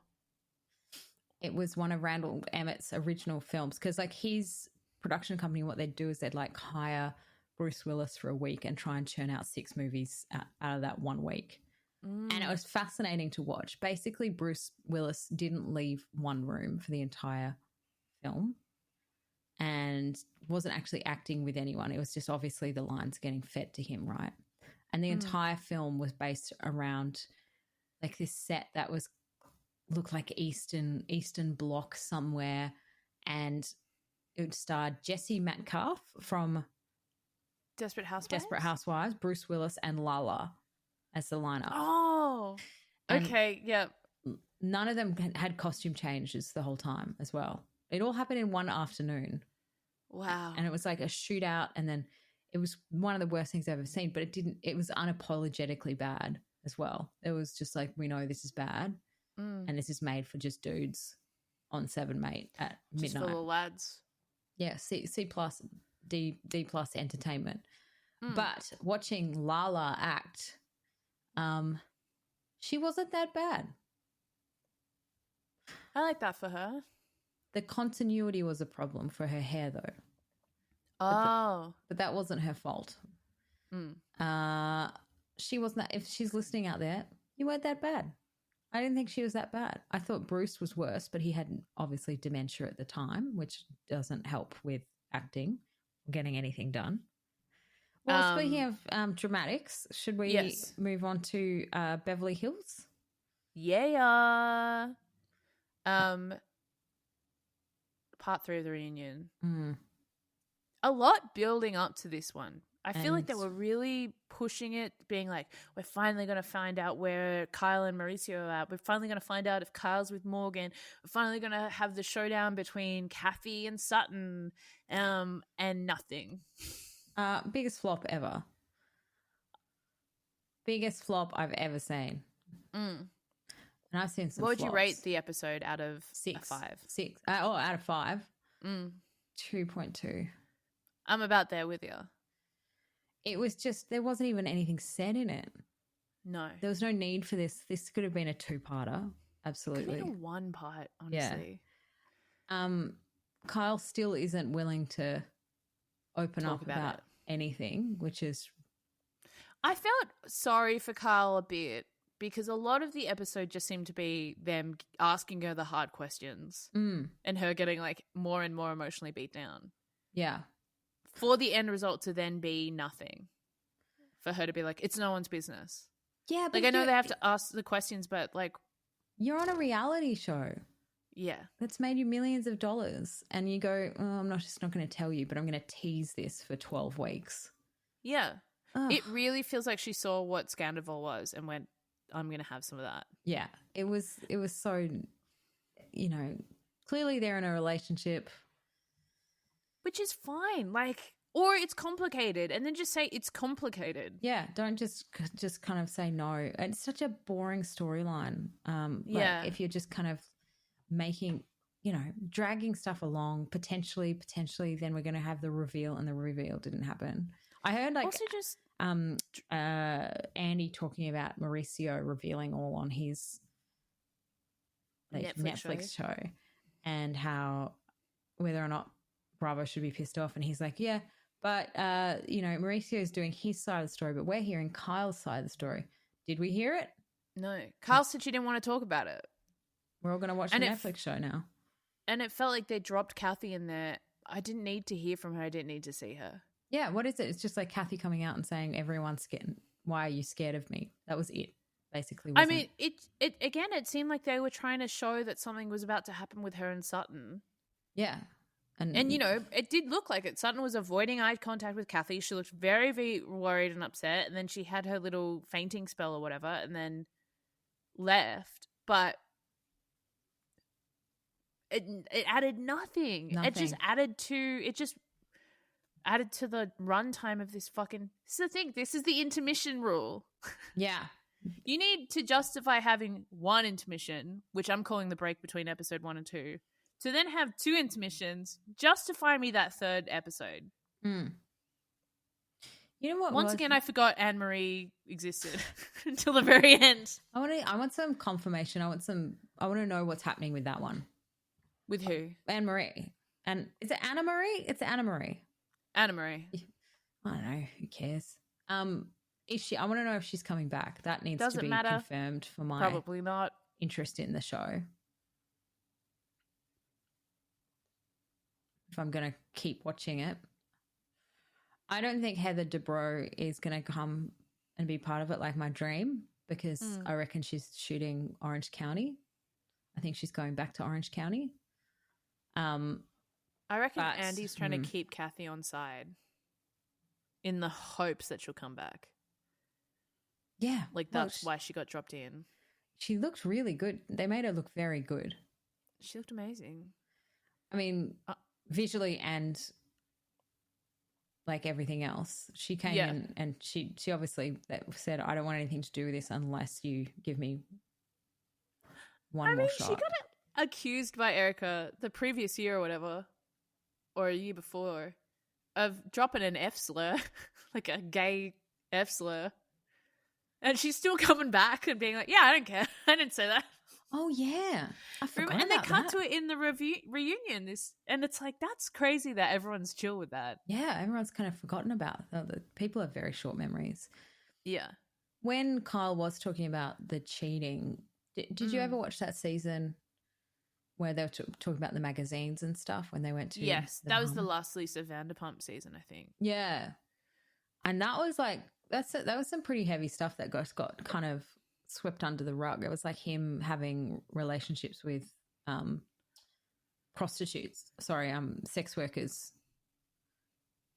It was one of Randall Emmett's original films because like his production company, what they'd do is they'd like hire Bruce Willis for a week and try and churn out 6 movies out of that 1 week. And it was fascinating to watch. Basically, Bruce Willis didn't leave one room for the entire film and wasn't actually acting with anyone. It was just obviously the lines getting fed to him, right? And the entire film was based around like this set that looked like Eastern Bloc somewhere, and it starred Jesse Metcalfe from Desperate Housewives, Bruce Willis and Lala as the lineup. Oh, okay, yeah. None of them had costume changes the whole time as well. It all happened in one afternoon. Wow. And it was like a shootout, and then it was one of the worst things I've ever seen, but it was unapologetically bad as well. It was just like, we know this is bad, and this is made for just dudes on 7 Mate at midnight. Just full of lads. Yeah, C plus, D plus entertainment. But watching Lala act, she wasn't that bad. I like that for her. The continuity was a problem for her hair, though. Oh. But that wasn't her fault. She wasn't that. If she's listening out there, you weren't that bad. I didn't think she was that bad. I thought Bruce was worse, but he had obviously dementia at the time, which doesn't help with acting, getting anything done. Well, speaking of dramatics, should we move on to Beverly Hills? Yeah. Part 3 of the reunion. A lot building up to this one. I feel like they were really pushing it, being like, we're finally going to find out where Kyle and Mauricio are at. We're finally going to find out if Kyle's with Morgan. We're finally going to have the showdown between Kathy and Sutton, and nothing. Biggest flop ever. Biggest flop I've ever seen. And I've seen some What would flops. you rate the episode out of 6? 5? 6. Out of 5? 2.2. I'm about there with you. It was just, there wasn't even anything said in it. No. There was no need for this. This could have been a 2-parter. Absolutely. Could have been a 1 part, honestly. Yeah. Kyle still isn't willing to open Talk up about it. anything, which is... I felt sorry for Kyle a bit because a lot of the episode just seemed to be them asking her the hard questions and her getting like more and more emotionally beat down. Yeah. For the end result to then be nothing. For her to be like, it's no one's business. Yeah, but like I know they have to ask the questions, but like... You're on a reality show. Yeah. That's made you millions of dollars. And you go, oh, I'm just not going to tell you, but I'm going to tease this for 12 weeks. Yeah. Ugh. It really feels like she saw what Scandival was and went, I'm going to have some of that. Yeah. It was so, you know, clearly they're in a relationship. Which is fine. Like, or it's complicated and then just say it's complicated. Yeah. Don't just kind of say no. It's such a boring storyline. Yeah. Like if you're just kind of making, you know, dragging stuff along, potentially, then we're going to have the reveal, and the reveal didn't happen. I heard like also just Andy talking about Mauricio revealing all on his Netflix show and how whether or not Bravo should be pissed off, and he's like, yeah, but you know, Mauricio's doing his side of the story, but we're hearing Kyle's side of the story. Did we hear it? No. Kyle said she didn't want to talk about it. We're all going to watch the Netflix show now. And it felt like they dropped Kathy in there. I didn't need to hear from her. I didn't need to see her. Yeah, what is it? It's just like Kathy coming out and saying, everyone's scared. Why are you scared of me? That was it, basically. I mean, it seemed like they were trying to show that something was about to happen with her and Sutton. Yeah. And you know, it did look like it. Sutton was avoiding eye contact with Kathy. She looked very, very worried and upset. And then she had her little fainting spell or whatever and then left. But it added nothing. It just added to the runtime of this fucking... This is the thing. This is the intermission rule. Yeah. You need to justify having one intermission, which I'm calling the break between episode 1 and 2, to then have 2 intermissions. Justify me that 3rd episode. You know what? Once again, I forgot Anne-Marie existed until the very end. I want some confirmation. I want to know what's happening with that one. With who? Anne-Marie. And is it Anna-Marie? It's Anna-Marie. Anna-Marie. I don't know. Who cares? Is she? I want to know if she's coming back. That needs Doesn't to be matter. confirmed for my Probably not interest in the show. If I'm going to keep watching it. I don't think Heather Dubrow is going to come and be part of it like my dream, because I reckon she's shooting Orange County. I think she's going back to Orange County. I reckon Andy's trying to keep Kathy on side in the hopes that she'll come back. Yeah. Like that's why she got dropped in. She looked really good. They made her look very good. She looked amazing. I mean, visually and like everything else. She came in and she obviously said, I don't want anything to do with this unless you give me one more shot. She got accused by Erica the previous year or whatever, or a year before, of dropping an F slur, like a gay F slur. And she's still coming back and being like, yeah, I don't care. I didn't say that. Oh, yeah. I forgot and they about cut that. to it in the reunion. And it's like, that's crazy that everyone's chill with that. Yeah, everyone's kind of forgotten about that. People have very short memories. Yeah. When Kyle was talking about the cheating, did you ever watch that season where they were talking about the magazines and stuff when they went to... Yes, that was the last Lisa Vanderpump season, I think. Yeah. And that was like... That was some pretty heavy stuff that got kind of swept under the rug. It was like him having relationships with sex workers,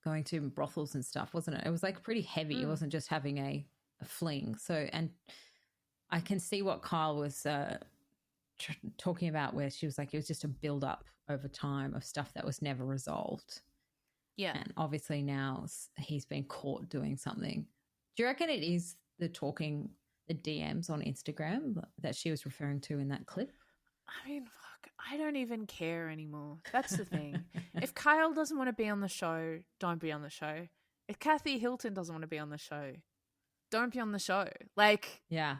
going to brothels and stuff, wasn't it? It was like pretty heavy. It wasn't just having a fling. So, and I can see what Kyle was talking about, where she was like, it was just a build up over time of stuff that was never resolved. Yeah. And obviously now he's been caught doing something. Do you reckon it is the DMs on Instagram that she was referring to in that clip? I mean, fuck, I don't even care anymore. That's the thing. If Kyle doesn't want to be on the show, don't be on the show. If Kathy Hilton doesn't want to be on the show, don't be on the show. Like, Yeah.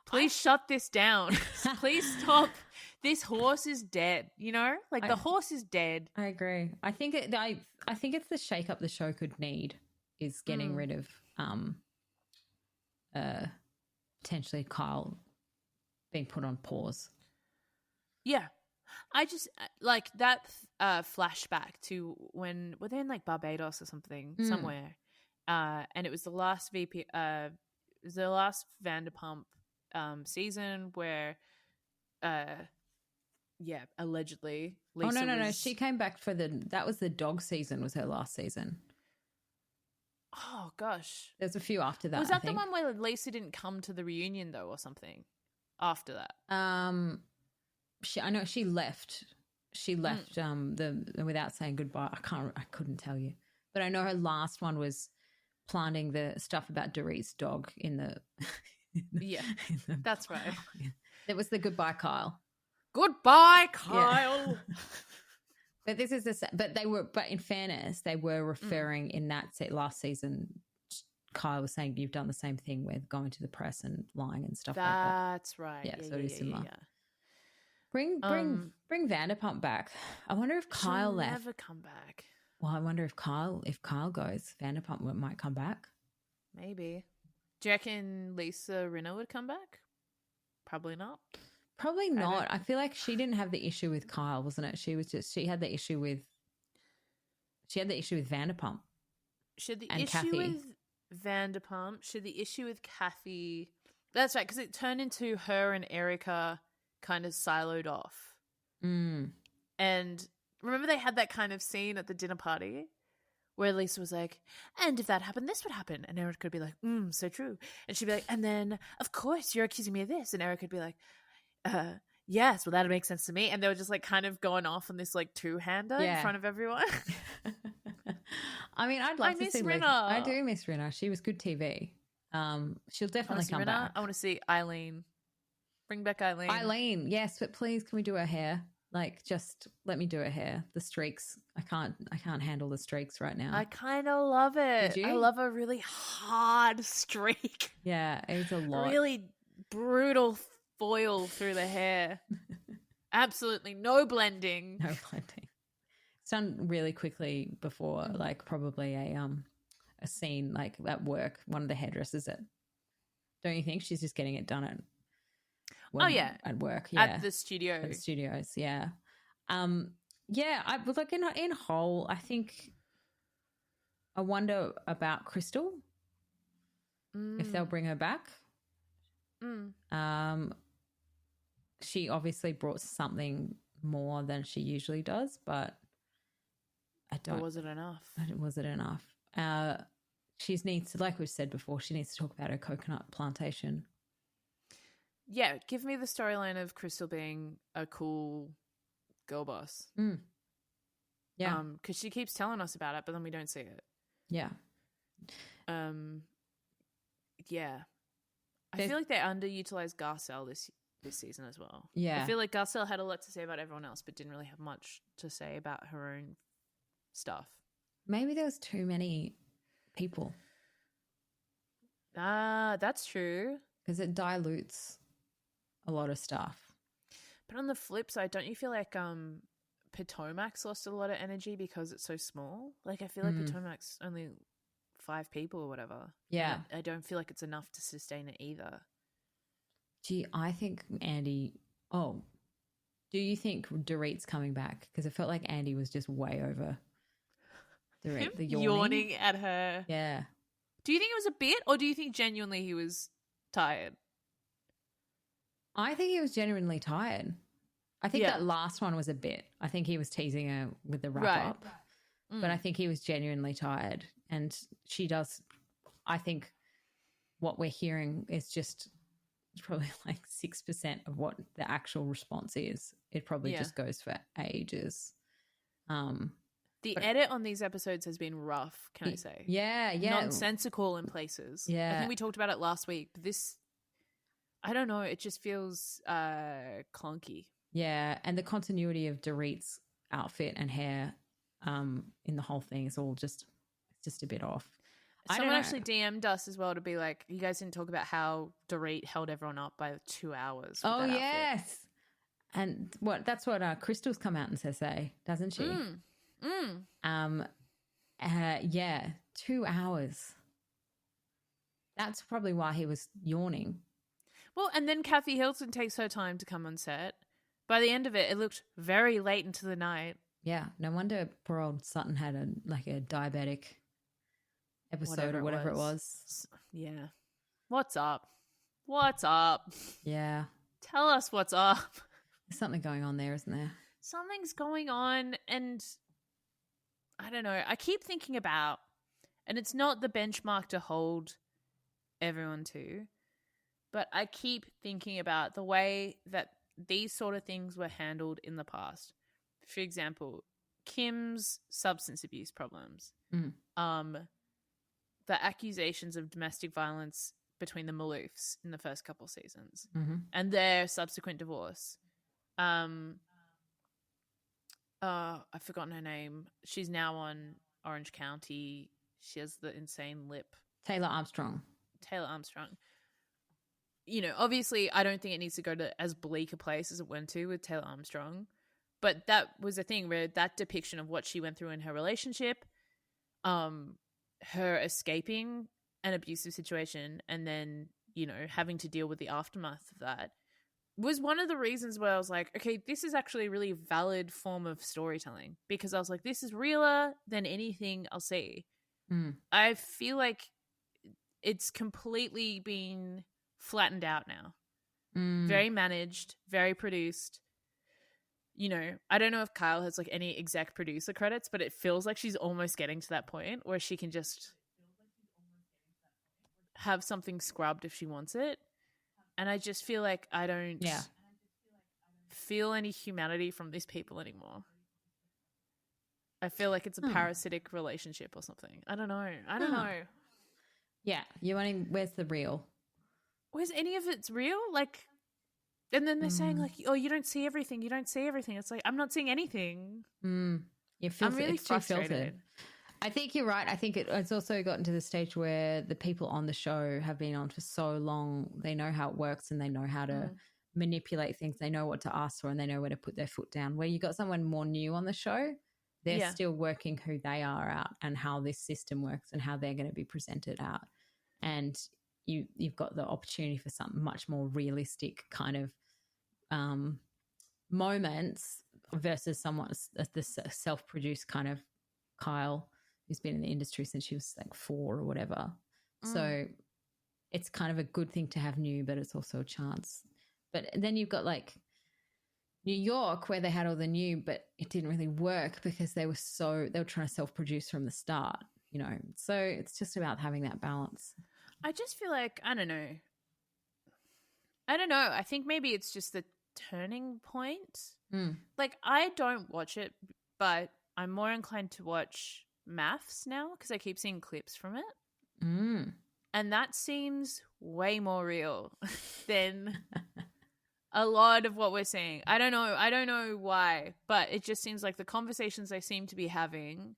please shut this down. Please stop. This horse is dead, you know? Like, the horse is dead. I agree. I think it's the shake up the show could need is getting rid of potentially Kyle being put on pause. Yeah. I just like that flashback to when were they in like Barbados or something somewhere, and it was the last VP, it was the last Vanderpump season where, allegedly. Lisa No, she came back for that was the dog season was her last season. Oh gosh, there's a few after that. Was that the one where Lisa didn't come to the reunion though, or something? After that, I know she left. She left without saying goodbye. I couldn't tell you, but I know her last one was planting the stuff about Dorit's dog in the. That's right. It was the goodbye, Kyle. Goodbye, Kyle. Yeah. But this is but in fairness, they were referring in that last season. Kyle was saying you've done the same thing with going to the press and lying and stuff like that. That's right. Yeah, so it is similar. Yeah. Bring Vanderpump back. I wonder if Kyle left. Never come back. Well, I wonder if Kyle goes, Vanderpump might come back. Maybe. Do you reckon Lisa Rinna would come back? Probably not. Probably not. I feel like she didn't have the issue with Kyle, wasn't it? She had the issue with Vanderpump. She had the and issue Kathy. with Vanderpump. She had the issue with Kathy. That's right, because it turned into her and Erica kind of siloed off. And remember they had that kind of scene at the dinner party where Lisa was like, and if that happened, this would happen. And Erica could be like, so true. And she'd be like, and then, of course, you're accusing me of this. And Erica could be like, yes, well, that makes sense to me. And they were just like kind of going off on this like two-hander in front of everyone. I mean, I'd love to see Rinna. I do miss Rinna. She was good TV. She'll definitely come back. I want to see Eileen. Bring back Eileen. Eileen, yes, but please, can we do her hair? Like, just let me do her hair. The streaks, I can't handle the streaks right now. I kind of love it. Did you? I love a really hard streak. Yeah, it's a lot. Really brutal foil through the hair. Absolutely no blending. No blending. It's done really quickly before, like probably a scene like at work. One of the hairdressers don't you think she's just getting it done at? At work, at the studio, at the studios, yeah. I was like in whole. I think I wonder about Crystal if they'll bring her back. She obviously brought something more than she usually does, but I don't. Or was it enough? Was it enough? She needs to, like we've said before, she needs to talk about her coconut plantation. Yeah, give me the storyline of Crystal being a cool girl boss. Yeah. Because she keeps telling us about it, but then we don't see it. Yeah. Yeah. I feel like they underutilized Garcelle this season as well. Yeah. I feel like Garcelle had a lot to say about everyone else, but didn't really have much to say about her own stuff. Maybe there was too many people. That's true. Because it dilutes a lot of stuff. But on the flip side, don't you feel like Potomac's lost a lot of energy because it's so small? Like I feel like Potomac's only 5 people or whatever. Yeah. I don't feel like it's enough to sustain it either. Gee, I think Andy... Oh, do you think Dorit's coming back? Because it felt like Andy was just way over Dorit. The yawning at her. Yeah. Do you think it was a bit, or do you think genuinely he was tired? I think he was genuinely tired. I think that last one was a bit. I think he was teasing her with the wrap-up. But I think he was genuinely tired. And she does... I think what we're hearing is just... It's probably like 6% of what the actual response is. It probably just goes for ages. The edit on these episodes has been rough, can I say? Yeah. Nonsensical in places. Yeah. I think we talked about it last week, but this I don't know. It just feels clunky. Yeah, and the continuity of Dorit's outfit and hair in the whole thing is all just a bit off. Someone actually DM'd us as well to be like, you guys didn't talk about how Dorit held everyone up by 2 hours. Oh, yes. And that's what Crystal's come out and says, doesn't she? Yeah, 2 hours. That's probably why he was yawning. Well, and then Kathy Hilton takes her time to come on set. By the end of it, it looked very late into the night. Yeah, no wonder poor old Sutton had a diabetic episode or whatever it was. Yeah. What's up? What's up? Yeah. Tell us what's up. There's something going on there, isn't there? Something's going on, and I don't know. I keep thinking about, and it's not the benchmark to hold everyone to, but I keep thinking about the way that these sort of things were handled in the past. For example, Kim's substance abuse problems. The accusations of domestic violence between the Maloofs in the first couple seasons and their subsequent divorce. I've forgotten her name. She's now on Orange County. She has the insane lip. Taylor Armstrong. You know, obviously, I don't think it needs to go to as bleak a place as it went to with Taylor Armstrong. But that was a thing where that depiction of what she went through in her relationship, her escaping an abusive situation and then, you know, having to deal with the aftermath of that was one of the reasons where I was like, okay, this is actually a really valid form of storytelling, because I was like, this is realer than anything I'll see. I feel like it's completely been flattened out now. Very managed, very produced. You know, I don't know if Kyle has like any exec producer credits, but it feels like she's almost getting to that point where she can just have something scrubbed if she wants it. And I just feel like I don't feel any humanity from these people anymore. I feel like it's a parasitic relationship or something. I don't know. Yeah. You wanting, where's the real? Where's any of it's real? Like, and then they're saying like, oh, you don't see everything. It's like, I'm not seeing anything. I'm really frustrated. I think you're right. I think it's also gotten to the stage where the people on the show have been on for so long. They know how it works and they know how to manipulate things. They know what to ask for and they know where to put their foot down. Where you got someone more new on the show, they're still working who they are out and how this system works and how they're going to be presented out. And you've got the opportunity for something much more realistic kind of moments versus someone, this self-produced kind of Kyle, who's been in the industry since she was like 4 or whatever. So it's kind of a good thing to have new, but it's also a chance. But then you've got like New York where they had all the new, but it didn't really work because they were trying to self-produce from the start, you know. So it's just about having that balance. I just feel like, I don't know. I think maybe it's just the turning point. Like, I don't watch it, but I'm more inclined to watch Maths now because I keep seeing clips from it. And that seems way more real than a lot of what we're seeing. I don't know why, but it just seems like the conversations they seem to be having.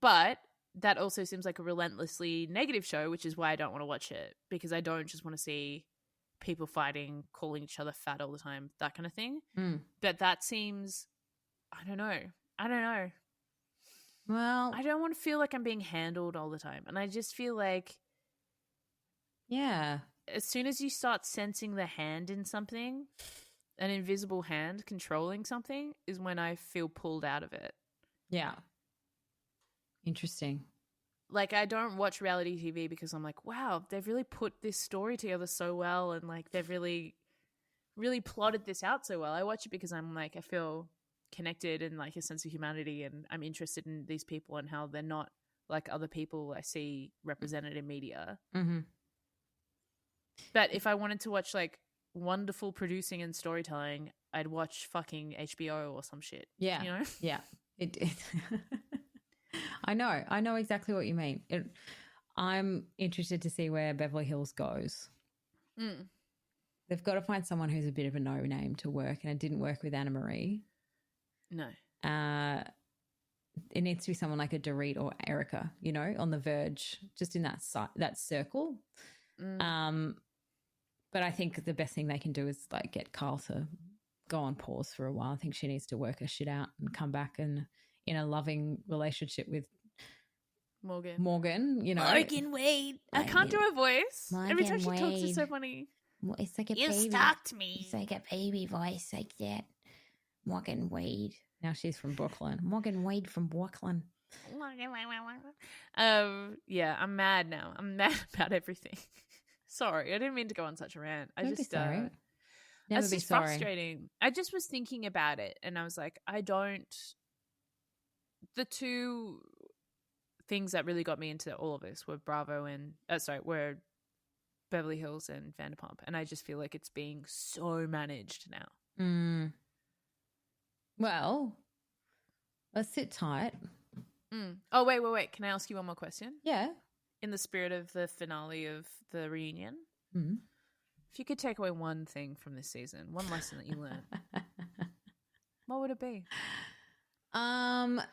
But that also seems like a relentlessly negative show, which is why I don't want to watch it, because I don't just want to see people fighting, calling each other fat all the time, that kind of thing. But that seems, I don't know. Well, I don't want to feel like I'm being handled all the time. And I just feel like, as soon as you start sensing the hand in something, an invisible hand controlling something, is when I feel pulled out of it. Yeah. Interesting. Like, I don't watch reality TV because I'm like, wow, they've really put this story together so well, and like they've really, really plotted this out so well. I watch it because I'm like, I feel connected and like a sense of humanity, and I'm interested in these people and how they're not like other people I see represented in media. But if I wanted to watch like wonderful producing and storytelling, I'd watch fucking HBO or some shit. Yeah. You know? Yeah. It I know exactly what you mean. I'm interested to see where Beverly Hills goes. Mm. They've got to find someone who's a bit of a no-name to work, and it didn't work with Anna Marie. No. It needs to be someone like a Dorit or Erica, you know, on the verge, just in that circle. But I think the best thing they can do is like get Carl to go on pause for a while. I think she needs to work her shit out and come back and in a loving relationship with Morgan, you know. Morgan Wade. I can't do her voice. Every time she talks, it's so funny. It's like a you baby. stalked me. It's like a baby voice like that. Morgan Wade. Now she's from Brooklyn. Morgan Wade from Brooklyn. Yeah, I'm mad now. I'm mad about everything. Sorry, I didn't mean to go on such a rant. Don't be sorry. Never it's be just sorry. frustrating. I just was thinking about it, and I was like, the two things that really got me into all of this were were Beverly Hills and Vanderpump, and I just feel like it's being so managed now. Well, let's sit tight. Oh, wait. Can I ask you one more question? Yeah. In the spirit of the finale of the reunion, if you could take away one thing from this season, one lesson that you learned, what would it be? I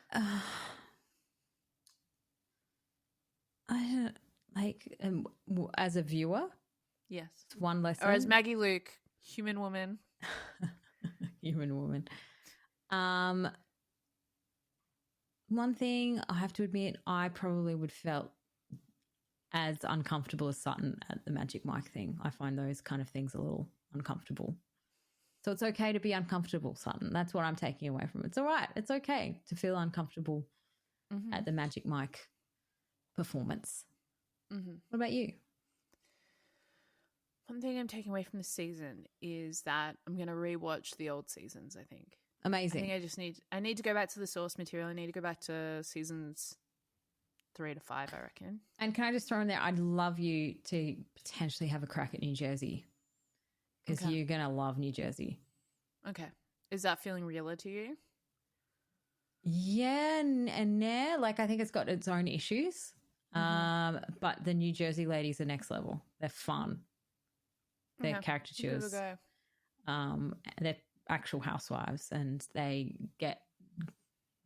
don't like as a viewer. Yes, it's one lesson. Or as Maggie Luke, human woman. Human woman. One thing I have to admit, I probably would felt as uncomfortable as Sutton at the Magic Mike thing. I find those kind of things a little uncomfortable. So it's okay to be uncomfortable, Sutton. That's what I'm taking away from it. It's all right. It's okay to feel uncomfortable at the Magic Mike performance. What about you? One thing I'm taking away from this season is that I'm going to rewatch the old seasons, I think. Amazing. I think I need to go back to the source material. I need to go back to seasons 3 to 5, I reckon. And can I just throw in there, I'd love you to potentially have a crack at New Jersey because you're going to love New Jersey. Okay. Is that feeling realer to you? Yeah, and yeah, like I think it's got its own issues. But the New Jersey ladies are next level. They're fun. They're caricatures. They're actual housewives, and they get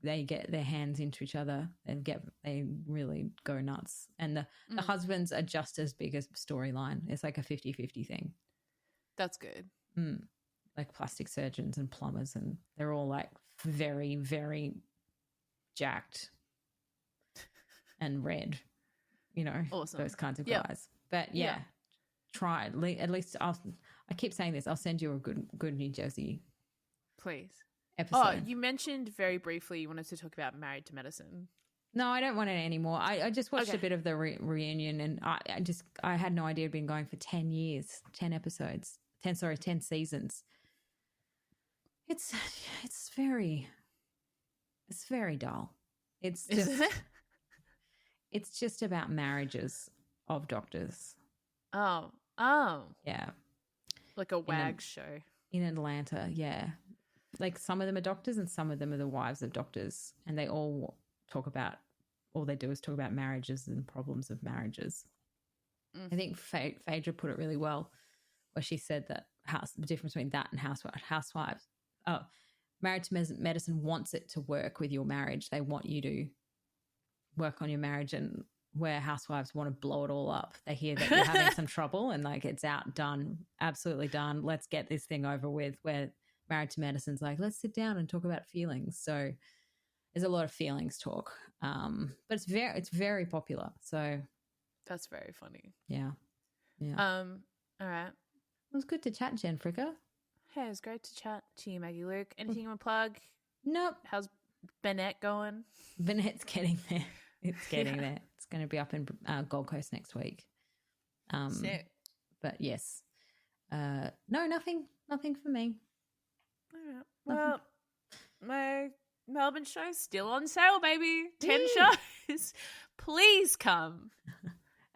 their hands into each other and they really go nuts. And the husbands are just as big as storyline. It's like a 50-50 thing. That's good. Like plastic surgeons and plumbers, and they're all like very, very jacked and red, you know, awesome. Those kinds of guys. But try at least. I keep saying this. I'll send you a good New Jersey, please. Episode. Oh, you mentioned very briefly you wanted to talk about Married to Medicine. No, I don't want it anymore. I just watched a bit of the reunion, and I had no idea it'd been going for 10 years, 10 episodes, 10 seasons. It's very dull. It's just about marriages of doctors. Oh. Yeah. Like a WAG show. In Atlanta, yeah. Like some of them are doctors and some of them are the wives of doctors, and they all they do is talk about marriages and problems of marriages. I think Phaedra put it really well where she said that the difference between that and Housewives. Married to Medicine wants it to work with your marriage. They want you to work on your marriage, and where Housewives want to blow it all up. They hear that you're having some trouble and like it's out, done, absolutely done. Let's get this thing over with. Where Married to Medicine's like, let's sit down and talk about feelings. So there's a lot of feelings talk, but it's very popular. So that's very funny. Yeah. All right. It was good to chat, Jen Fricker. Hey, it was great to chat to you, Maggie Luke. Anything you want to plug? Nope. How's Bennett going? Bennett's getting there. It's getting there. It's going to be up in Gold Coast next week. Sick. But yes. No, nothing for me. All right. Well, my Melbourne show's still on sale, baby. 10 shows. Please come.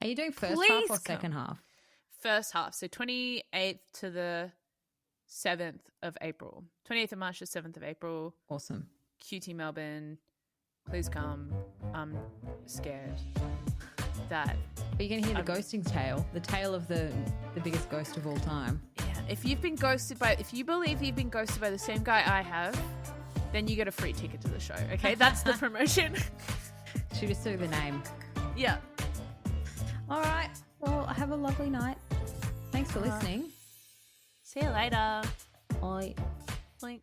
Are you doing first half or second half? First half. So 28th to the 7th of April. 28th of March to 7th of April. Awesome. QT Melbourne. Please come. I'm scared that. But you're going to hear the ghosting tale, the tale of the biggest ghost of all time. Yeah. If you believe you've been ghosted by the same guy I have, then you get a free ticket to the show. Okay, that's the promotion. She just threw the name. Yeah. All right. Well, have a lovely night. Thanks for listening. See you later. Bye. Bye.